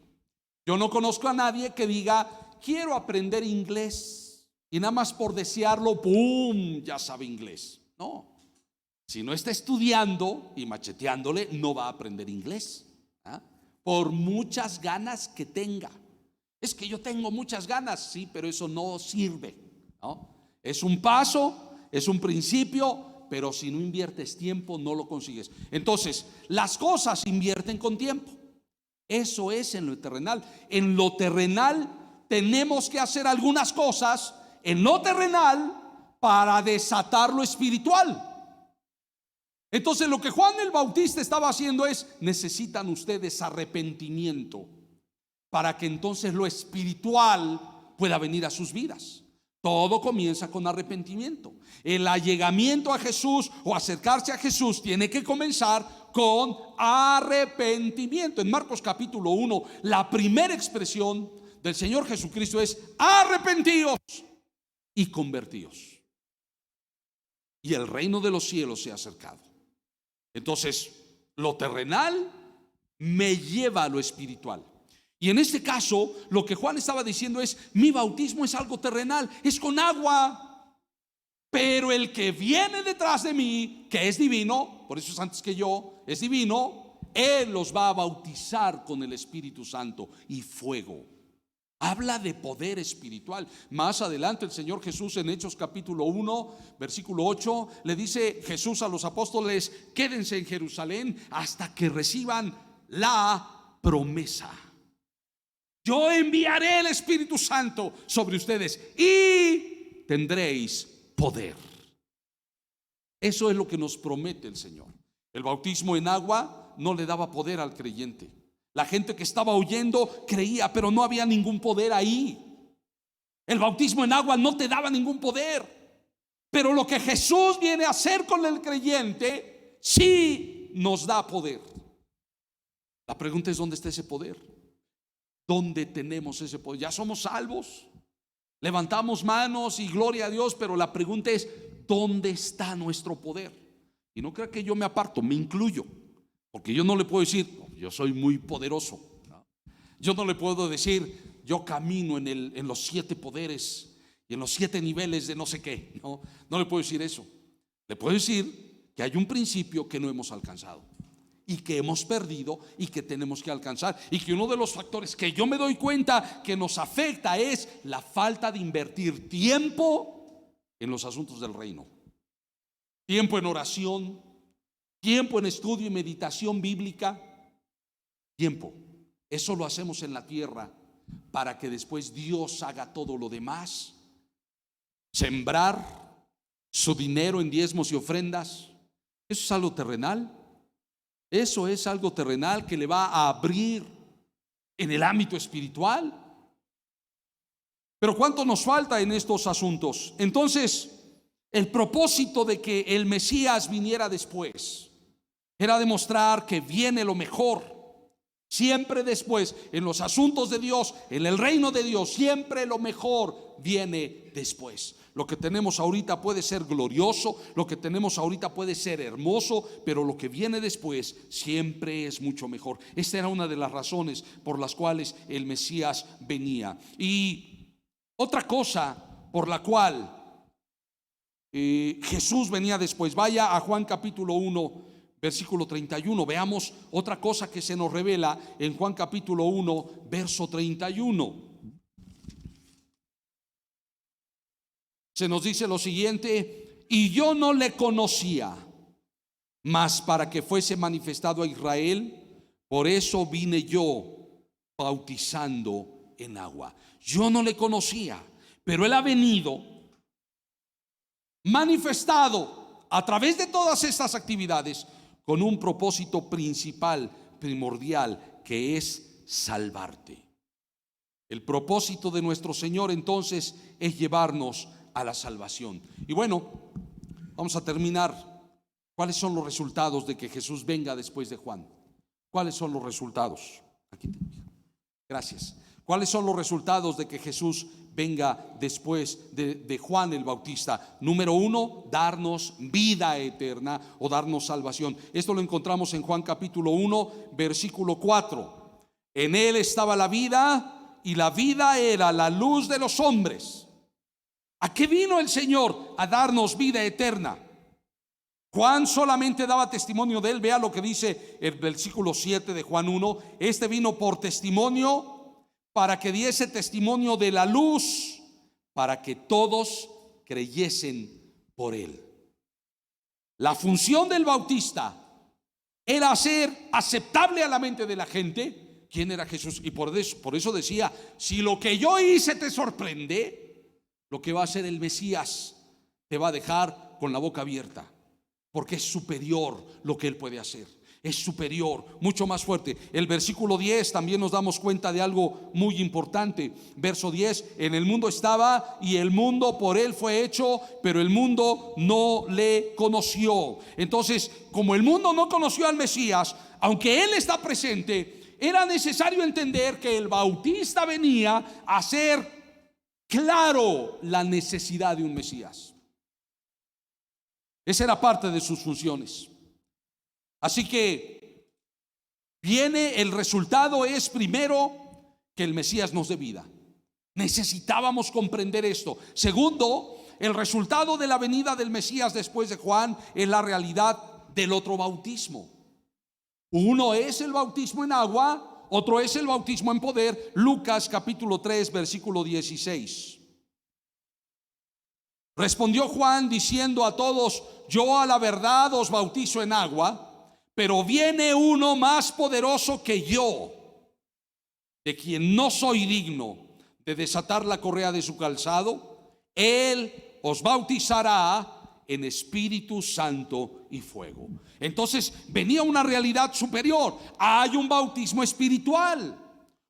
Yo no conozco a nadie que diga, quiero aprender inglés, y nada más por desearlo, ¡pum!, ya sabe inglés. No. Si no está estudiando y macheteándole, no va a aprender inglés, ¿ah? Por muchas ganas que tenga. Es que yo tengo muchas ganas, sí, pero eso no sirve, ¿no? Es un paso, es un principio, pero si no inviertes tiempo, no lo consigues. Entonces, las cosas invierten con tiempo. Eso es en lo terrenal. En lo terrenal tenemos que hacer algunas cosas en lo terrenal para desatar lo espiritual. Entonces lo que Juan el Bautista estaba haciendo es, necesitan ustedes arrepentimiento para que entonces lo espiritual pueda venir a sus vidas. Todo comienza con arrepentimiento. El allegamiento a Jesús o acercarse a Jesús tiene que comenzar con arrepentimiento. En Marcos capítulo 1, la primera expresión del Señor Jesucristo es: arrepentíos y convertíos, y el reino de los cielos se ha acercado. Entonces, lo terrenal me lleva a lo espiritual. Y en este caso, lo que Juan estaba diciendo es: mi bautismo es algo terrenal, es con agua, pero el que viene detrás de mí, que es divino, por eso es antes que yo, es divino, Él los va a bautizar con el Espíritu Santo y fuego. Habla de poder espiritual. Más adelante el Señor Jesús en Hechos capítulo 1 versículo 8 le dice Jesús a los apóstoles: quédense en Jerusalén hasta que reciban la promesa. Yo enviaré el Espíritu Santo sobre ustedes y tendréis poder. Eso es lo que nos promete el Señor. El bautismo en agua no le daba poder al creyente. La gente que estaba oyendo creía, pero no había ningún poder ahí. El bautismo en agua no te daba ningún poder. Pero lo que Jesús viene a hacer con el creyente sí nos da poder. La pregunta es: ¿dónde está ese poder? ¿Dónde tenemos ese poder? Ya somos salvos, levantamos manos y gloria a Dios, pero la pregunta es: ¿dónde está nuestro poder? Y no crea que yo me aparto, me incluyo, porque yo no le puedo decir yo soy muy poderoso, ¿no? Yo no le puedo decir yo camino en los 7 poderes y en los 7 niveles de no sé qué. No le puedo decir eso. Le puedo decir que hay un principio que no hemos alcanzado y que hemos perdido y que tenemos que alcanzar, y que uno de los factores que yo me doy cuenta que nos afecta es la falta de invertir tiempo en los asuntos del reino. Tiempo en oración, tiempo en estudio y meditación bíblica. Tiempo, eso lo hacemos en la tierra para que después Dios haga todo lo demás. Sembrar su dinero en diezmos y ofrendas, eso es algo terrenal. Eso es algo terrenal que le va a abrir en el ámbito espiritual. Pero ¿cuánto nos falta en estos asuntos? Entonces, el propósito de que el Mesías viniera después era demostrar que viene lo mejor. Siempre después, en los asuntos de Dios, en el reino de Dios, siempre lo mejor viene después. Lo que tenemos ahorita puede ser glorioso, lo que tenemos ahorita puede ser hermoso, pero lo que viene después siempre es mucho mejor. Esta era una de las razones por las cuales el Mesías venía. Y otra cosa por la cual Jesús venía después, vaya a Juan capítulo 1 versículo 31. Veamos otra cosa que se nos revela en Juan capítulo 1 verso 31. Se nos dice lo siguiente: y yo no le conocía. mas para que fuese manifestado a Israel, por eso vine yo bautizando en agua. Yo no le conocía, pero él ha venido manifestado a través de todas estas actividades con un propósito principal, primordial, que es salvarte. El propósito de nuestro Señor entonces es llevarnos a la salvación. Y bueno, vamos a terminar. ¿Cuáles son los resultados de que Jesús venga después de Juan? ¿Cuáles son los resultados? Aquí te... Gracias. ¿Cuáles son los resultados de que Jesús venga después de Juan el Bautista? Número 1, darnos vida eterna o darnos salvación. Esto lo encontramos en Juan capítulo 1, versículo 4. En él estaba la vida y la vida era la luz de los hombres. ¿A qué vino el Señor? A darnos vida eterna. Juan solamente daba testimonio de él. Vea lo que dice el versículo 7 de Juan 1. Este vino por testimonio, para que diese testimonio de la luz, para que todos creyesen por él. La función del Bautista era hacer aceptable a la mente de la gente quién era Jesús. Y por eso decía: si lo que yo hice te sorprende, lo que va a hacer el Mesías te va a dejar con la boca abierta. Porque es superior lo que él puede hacer. Es superior, mucho más fuerte. El versículo 10 también nos damos cuenta de algo muy importante. Verso 10: en el mundo estaba y el mundo por él fue hecho, pero el mundo no le conoció. Entonces, como el mundo no conoció al Mesías, aunque él está presente, era necesario entender que el Bautista venía a hacer claro la necesidad de un Mesías. Esa era parte de sus funciones. Así que viene el resultado, es primero que el Mesías nos dé vida. Necesitábamos comprender esto. Segundo, el resultado de la venida del Mesías después de Juan es la realidad del otro bautismo. Uno es el bautismo en agua, otro es el bautismo en poder. Lucas capítulo 3 versículo 16. Respondió Juan diciendo a todos: yo a la verdad os bautizo en agua, pero viene uno más poderoso que yo, de quien no soy digno de desatar la correa de su calzado. Él os bautizará en Espíritu Santo y fuego. Entonces venía una realidad superior. Hay un bautismo espiritual.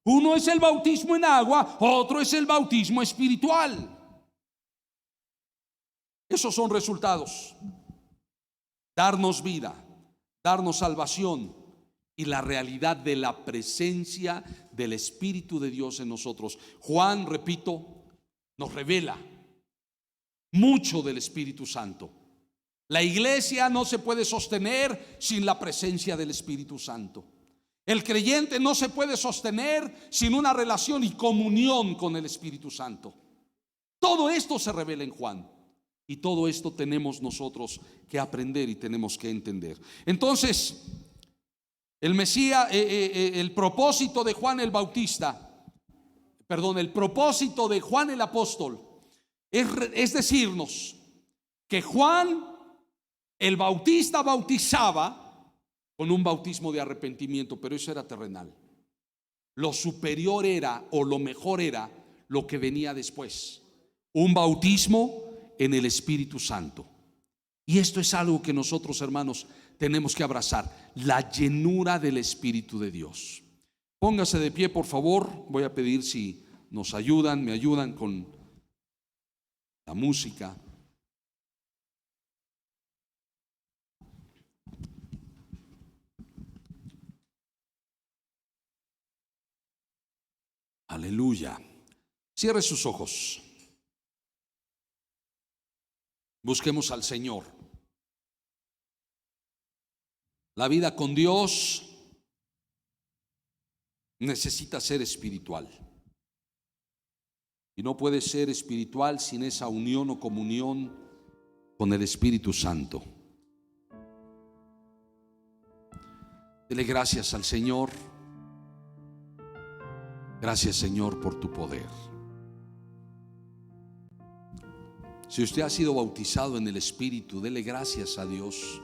Uno es el bautismo en agua, otro es el bautismo espiritual. Esos son resultados: darnos vida, darnos salvación y la realidad de la presencia del Espíritu de Dios en nosotros. Juan, repito, nos revela mucho del Espíritu Santo. La iglesia no se puede sostener sin la presencia del Espíritu Santo. El creyente no se puede sostener sin una relación y comunión con el Espíritu Santo. Todo esto se revela en Juan. Y todo esto tenemos nosotros que aprender y tenemos que entender. Entonces, el Mesías, el propósito de Juan el Bautista, el propósito de Juan el Apóstol es decirnos que Juan el Bautista bautizaba con un bautismo de arrepentimiento, pero eso era terrenal. Lo superior era, o lo mejor era, lo que venía después: un bautismo en el Espíritu Santo. Y esto es algo que nosotros, hermanos, tenemos que abrazar: la llenura del Espíritu de Dios. Póngase de pie, por favor. Voy a pedir si nos ayudan, me ayudan con la música. Aleluya. Cierre sus ojos. Busquemos al Señor. La vida con Dios necesita ser espiritual. Y no puede ser espiritual sin esa unión o comunión con el Espíritu Santo. Dele gracias al Señor. Gracias, Señor, por tu poder. Si usted ha sido bautizado en el Espíritu, dele gracias a Dios.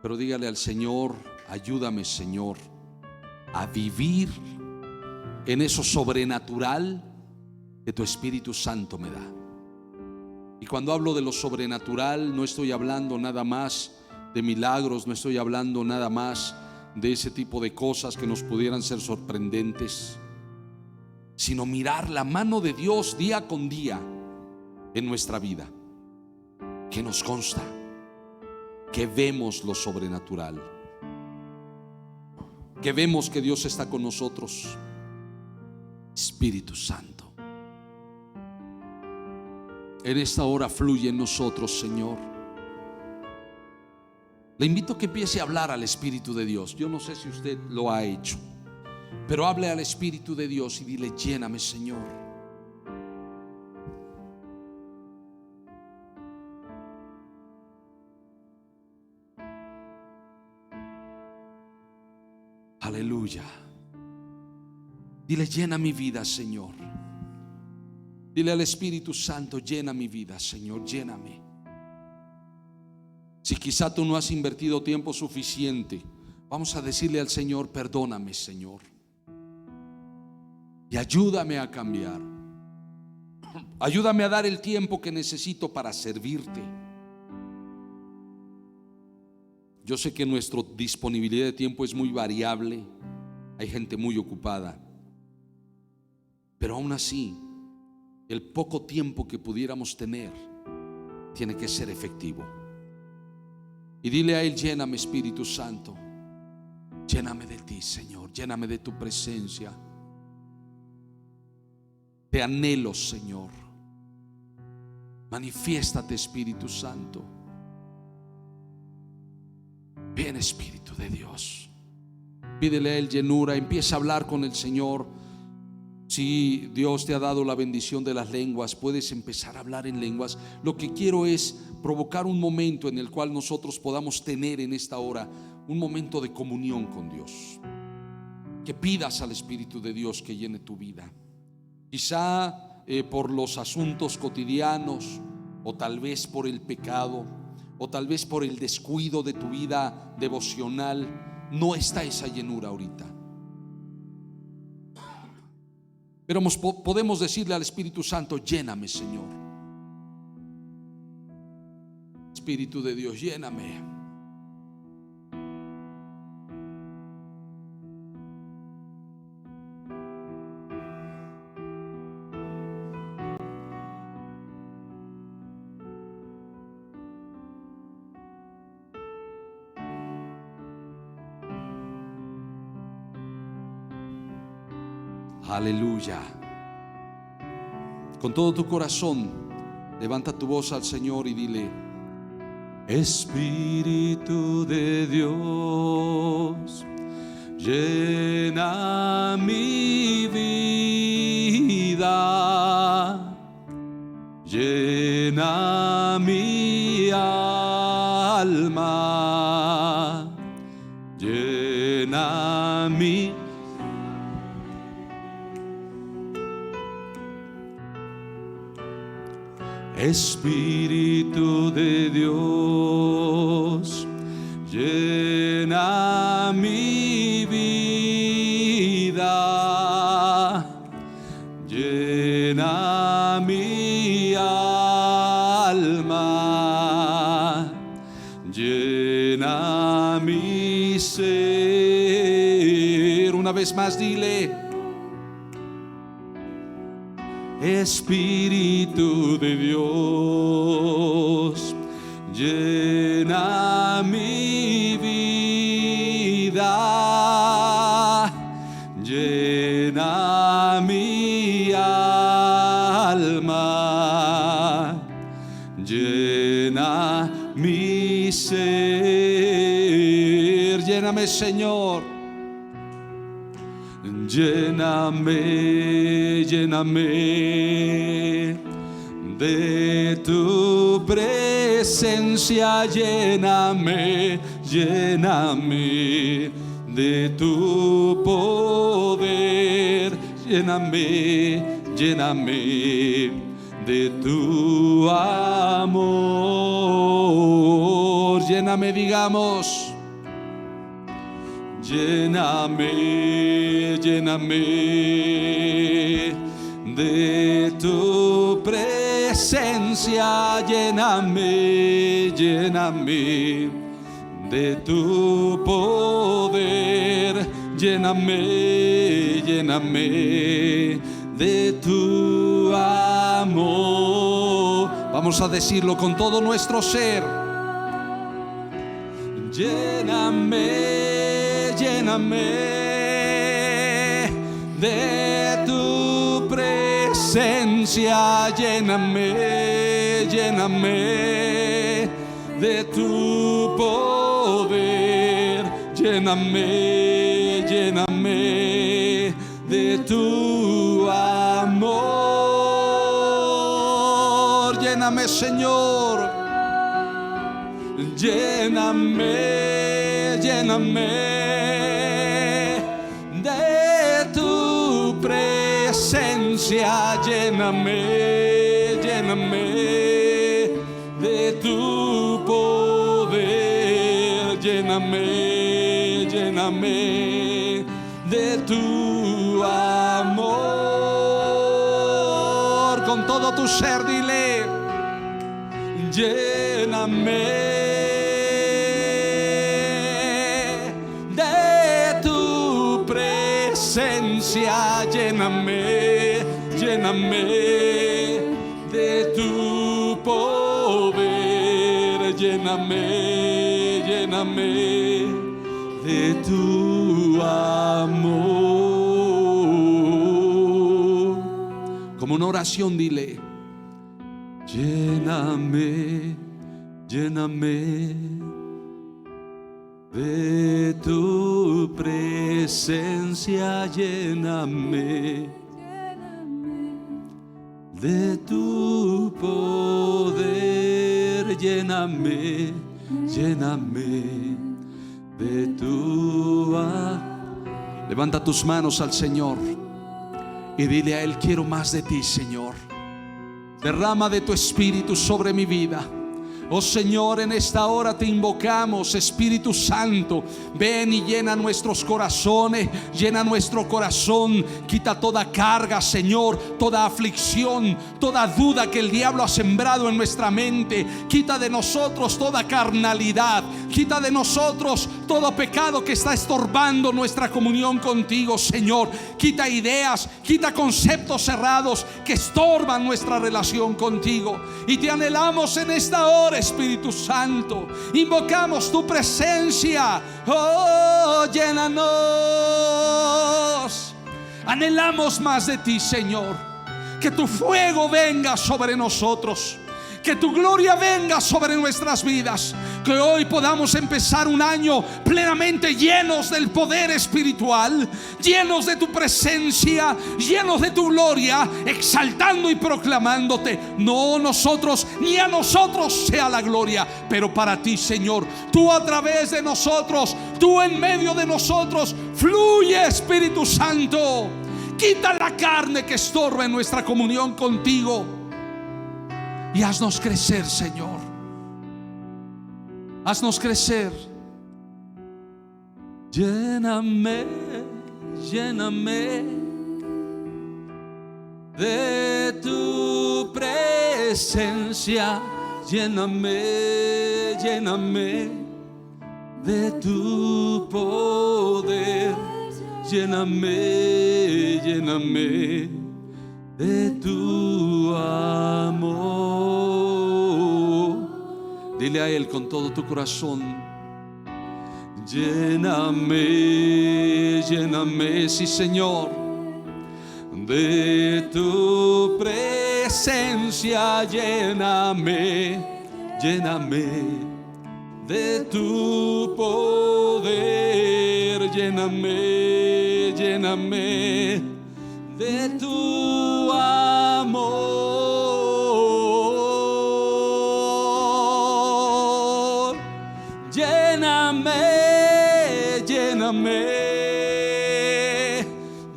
pero dígale al Señor: ayúdame, Señor, a vivir en eso sobrenatural que tu Espíritu Santo me da. Y cuando hablo de lo sobrenatural, no estoy hablando nada más de milagros, no estoy hablando nada más de ese tipo de cosas que nos pudieran ser sorprendentes, sino mirar la mano de Dios día con día en nuestra vida, que nos consta que vemos lo sobrenatural, que vemos que Dios está con nosotros. Espíritu Santo, en esta hora fluye en nosotros, Señor. Le invito a que empiece a hablar al Espíritu de Dios. Yo no sé si usted lo ha hecho, pero hable al Espíritu de Dios y dile: lléname, Señor. Aleluya. Dile: llena mi vida, Señor. Dile al Espíritu Santo: llena mi vida, Señor, lléname. Si quizá tú no has invertido tiempo suficiente, vamos a decirle al Señor: perdóname, Señor, y ayúdame a cambiar. Ayúdame a dar el tiempo que necesito para servirte. Yo sé que nuestra disponibilidad de tiempo es muy variable. Hay gente muy ocupada, pero aún así, el poco tiempo que pudiéramos tener tiene que ser efectivo. Y dile a Él: lléname, Espíritu Santo. Lléname de ti, Señor. Lléname de tu presencia. Te anhelo, Señor. Manifiéstate, Espíritu Santo. Ven, Espíritu de Dios. Pídele a Él llenura. Empieza a hablar con el Señor. Si Dios te ha dado la bendición de las lenguas, puedes empezar a hablar en lenguas. Lo que quiero es provocar un momento en el cual nosotros podamos tener en esta hora un momento de comunión con Dios. Que pidas al Espíritu de Dios que llene tu vida. Quizá por los asuntos cotidianos, o tal vez por el pecado, o tal vez por el descuido de tu vida devocional, no está esa llenura ahorita. Pero podemos decirle al Espíritu Santo: lléname, Señor. Espíritu de Dios, lléname. Aleluya. Con todo tu corazón, levanta tu voz al Señor y dile: Espíritu de Dios, llena mi vida, llena mi alma, llena mi Espíritu de Dios, llena mi vida, llena mi alma, llena mi ser. Una vez más, dile: Espíritu de Dios, llena mi vida, llena mi alma, llena mi ser. Lléname, Señor. Lléname, lléname de tu presencia, lléname, lléname de tu poder, lléname, lléname de tu amor, lléname, digamos. Lléname, lléname de tu presencia, lléname, lléname de tu poder, lléname, lléname de tu amor. Vamos a decirlo con todo nuestro ser. Lléname, lléname de tu presencia, lléname, lléname de tu poder, lléname, lléname de tu amor. Lléname, Señor. Lléname, lléname de tu presencia, lléname, lléname de tu poder, lléname, lléname de tu amor. Con todo tu ser, dile: lléname lléname, lléname de tu poder, lléname, lléname de tu amor. Como una oración, dile: lléname, lléname de tu presencia, lléname de tu poder, lléname, lléname de tu amor. Levanta tus manos al Señor y dile a Él: quiero más de ti, Señor. Derrama de tu espíritu sobre mi vida. Oh Señor, en esta hora te invocamos, Espíritu Santo. Ven y llena nuestros corazones, llena nuestro corazón. Quita toda carga, Señor, toda aflicción, toda duda que el diablo ha sembrado en nuestra mente. Quita de nosotros toda carnalidad. Quita de nosotros todo pecado que está estorbando nuestra comunión contigo, Señor. Quita ideas, quita conceptos cerrados que estorban nuestra relación contigo. Y te anhelamos en esta hora, Espíritu Santo. Invocamos tu presencia. Oh, llénanos. Anhelamos más de ti, Señor. Que tu fuego venga sobre nosotros. Que tu gloria venga sobre nuestras vidas. Que hoy podamos empezar un año plenamente llenos del poder espiritual, llenos de tu presencia, llenos de tu gloria, exaltando y proclamándote. No nosotros, ni a nosotros sea la gloria, pero para ti, Señor. Tú a través de nosotros, tú en medio de nosotros. Fluye, Espíritu Santo. Quita la carne que estorba en nuestra comunión contigo. Y haznos crecer, Señor. Haznos crecer. Lléname, lléname de tu presencia. Lléname, lléname de tu poder. Lléname, lléname de tu amor. Dile a Él con todo tu corazón: lléname, lléname, sí, Señor, de tu presencia. Lléname, lléname de tu poder. Lléname, lléname de tu amor. Lléname, lléname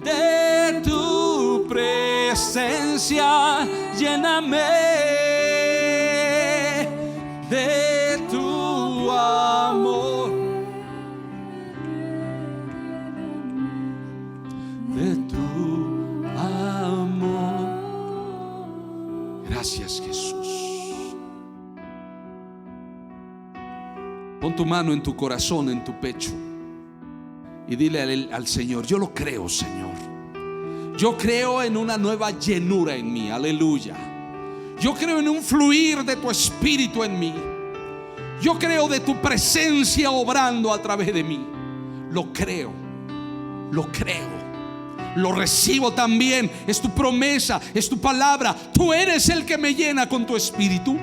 de tu presencia. Lléname de tu amor. Jesús. Pon tu mano en tu corazón, en tu pecho, y dile al Señor: yo lo creo, Señor. Yo creo en una nueva llenura en mí. Aleluya. Yo creo en un fluir de tu espíritu en mí. Yo creo de tu presencia obrando a través de mí. Lo creo. Lo creo. Lo recibo también. Es tu promesa, es tu palabra. Tú eres el que me llena con tu espíritu.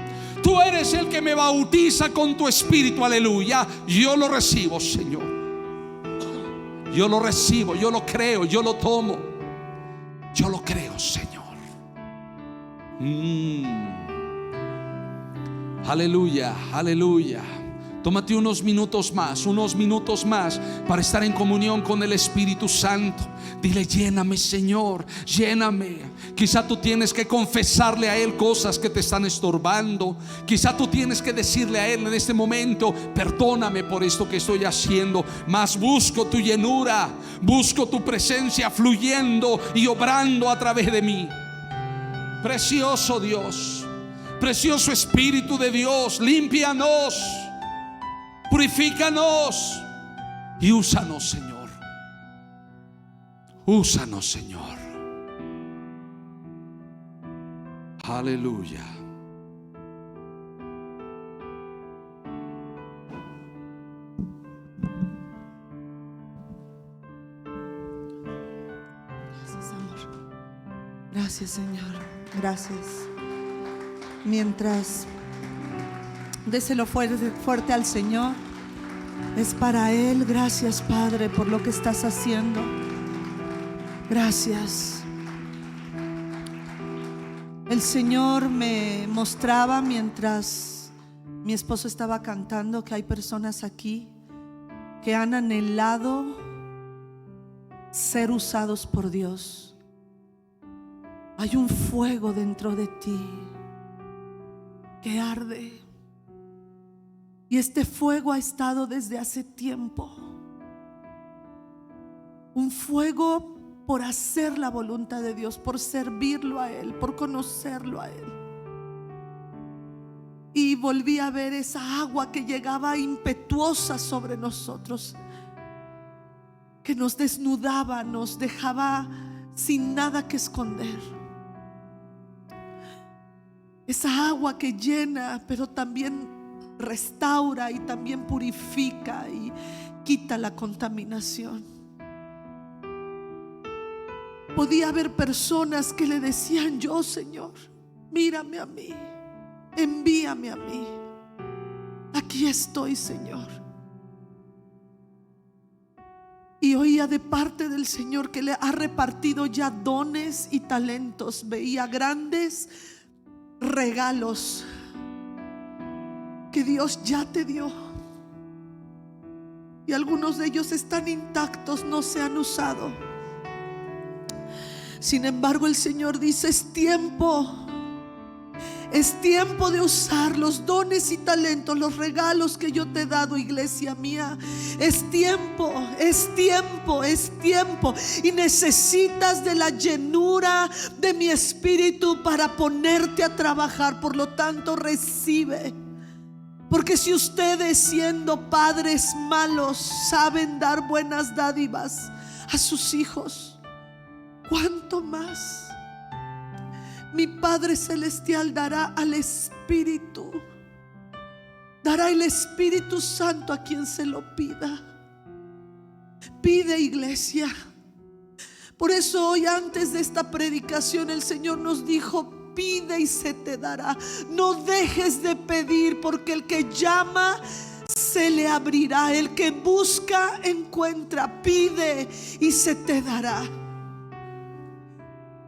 Tú eres el que me bautiza con tu espíritu. Aleluya. Yo lo recibo, Señor. Yo lo recibo, yo lo creo, yo lo tomo. Yo lo creo, Señor. Aleluya, aleluya. Tómate unos minutos más para estar en comunión con el Espíritu Santo. Dile: lléname, Señor, lléname. Quizá tú tienes que confesarle a Él cosas que te están estorbando. Quizá tú tienes que decirle a Él en este momento: perdóname por esto que estoy haciendo. Mas busco tu llenura, busco tu presencia fluyendo y obrando a través de mí. Precioso Dios, precioso Espíritu de Dios, límpianos, purifícanos y úsanos, Señor. Úsanos, Señor. Aleluya. Gracias, amor. Gracias, Señor. Gracias. Mientras déselo fuerte al Señor. Es para Él. Gracias, Padre, por lo que estás haciendo. Gracias. El Señor me mostraba mientras mi esposo estaba cantando que hay personas aquí que han anhelado ser usados por Dios. Hay un fuego dentro de ti que arde. Y este fuego ha estado desde hace tiempo. Un fuego por hacer la voluntad de Dios, por servirlo a Él, por conocerlo a Él. Y volví a ver esa agua que llegaba impetuosa sobre nosotros, que nos desnudaba, nos dejaba sin nada que esconder. Esa agua que llena, pero también restaura y también purifica y quita la contaminación. Podía haber personas que le decían: yo, Señor, mírame a mí, envíame a mí. Aquí estoy, Señor. Y oía de parte del Señor que le ha repartido ya dones y talentos. Veía grandes regalos que Dios ya te dio, y algunos de ellos están intactos, no se han usado. Sin embargo, el Señor dice: es tiempo de usar los dones y talentos, los regalos que yo te he dado, iglesia mía. Es tiempo, es tiempo, es tiempo. Y necesitas de la llenura de mi espíritu para ponerte a trabajar. Por lo tanto, recibe. Porque si ustedes, siendo padres malos, saben dar buenas dádivas a sus hijos, ¿cuánto más mi Padre Celestial dará al Espíritu? Dará el Espíritu Santo a quien se lo pida. Pide, iglesia. Por eso hoy, antes de esta predicación, el Señor nos dijo: pide y se te dará. No dejes de pedir, porque el que llama se le abrirá, el que busca encuentra. Pide y se te dará.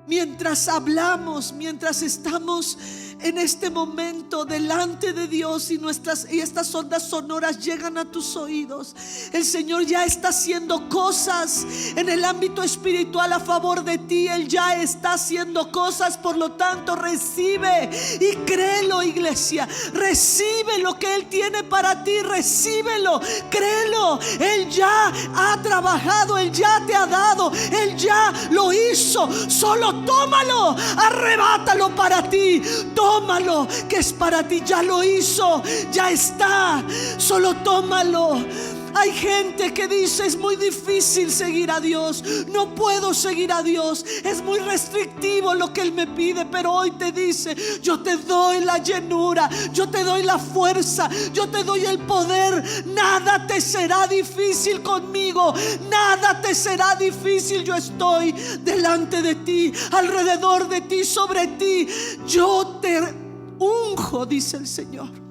Mientras hablamos, mientras estamos en este momento delante de Dios y estas ondas sonoras llegan a tus oídos, el Señor ya está haciendo cosas en el ámbito espiritual a favor de ti. Él ya está haciendo cosas. Por lo tanto, recibe y créelo, iglesia. Recibe lo que Él tiene para ti. Recíbelo, créelo. Él ya ha trabajado, Él ya te ha dado, Él ya lo hizo. Solo tómalo, arrebátalo para ti. tómalo, que es para ti. Ya lo hizo, ya está, solo tómalo. Hay gente que dice: es muy difícil seguir a Dios, no puedo seguir a Dios, es muy restrictivo lo que Él me pide. Pero hoy te dice: yo te doy la llenura, yo te doy la fuerza, yo te doy el poder. Nada te será difícil conmigo, nada te será difícil. Yo estoy delante de ti, alrededor de ti, sobre ti. Yo te unjo, dice el Señor.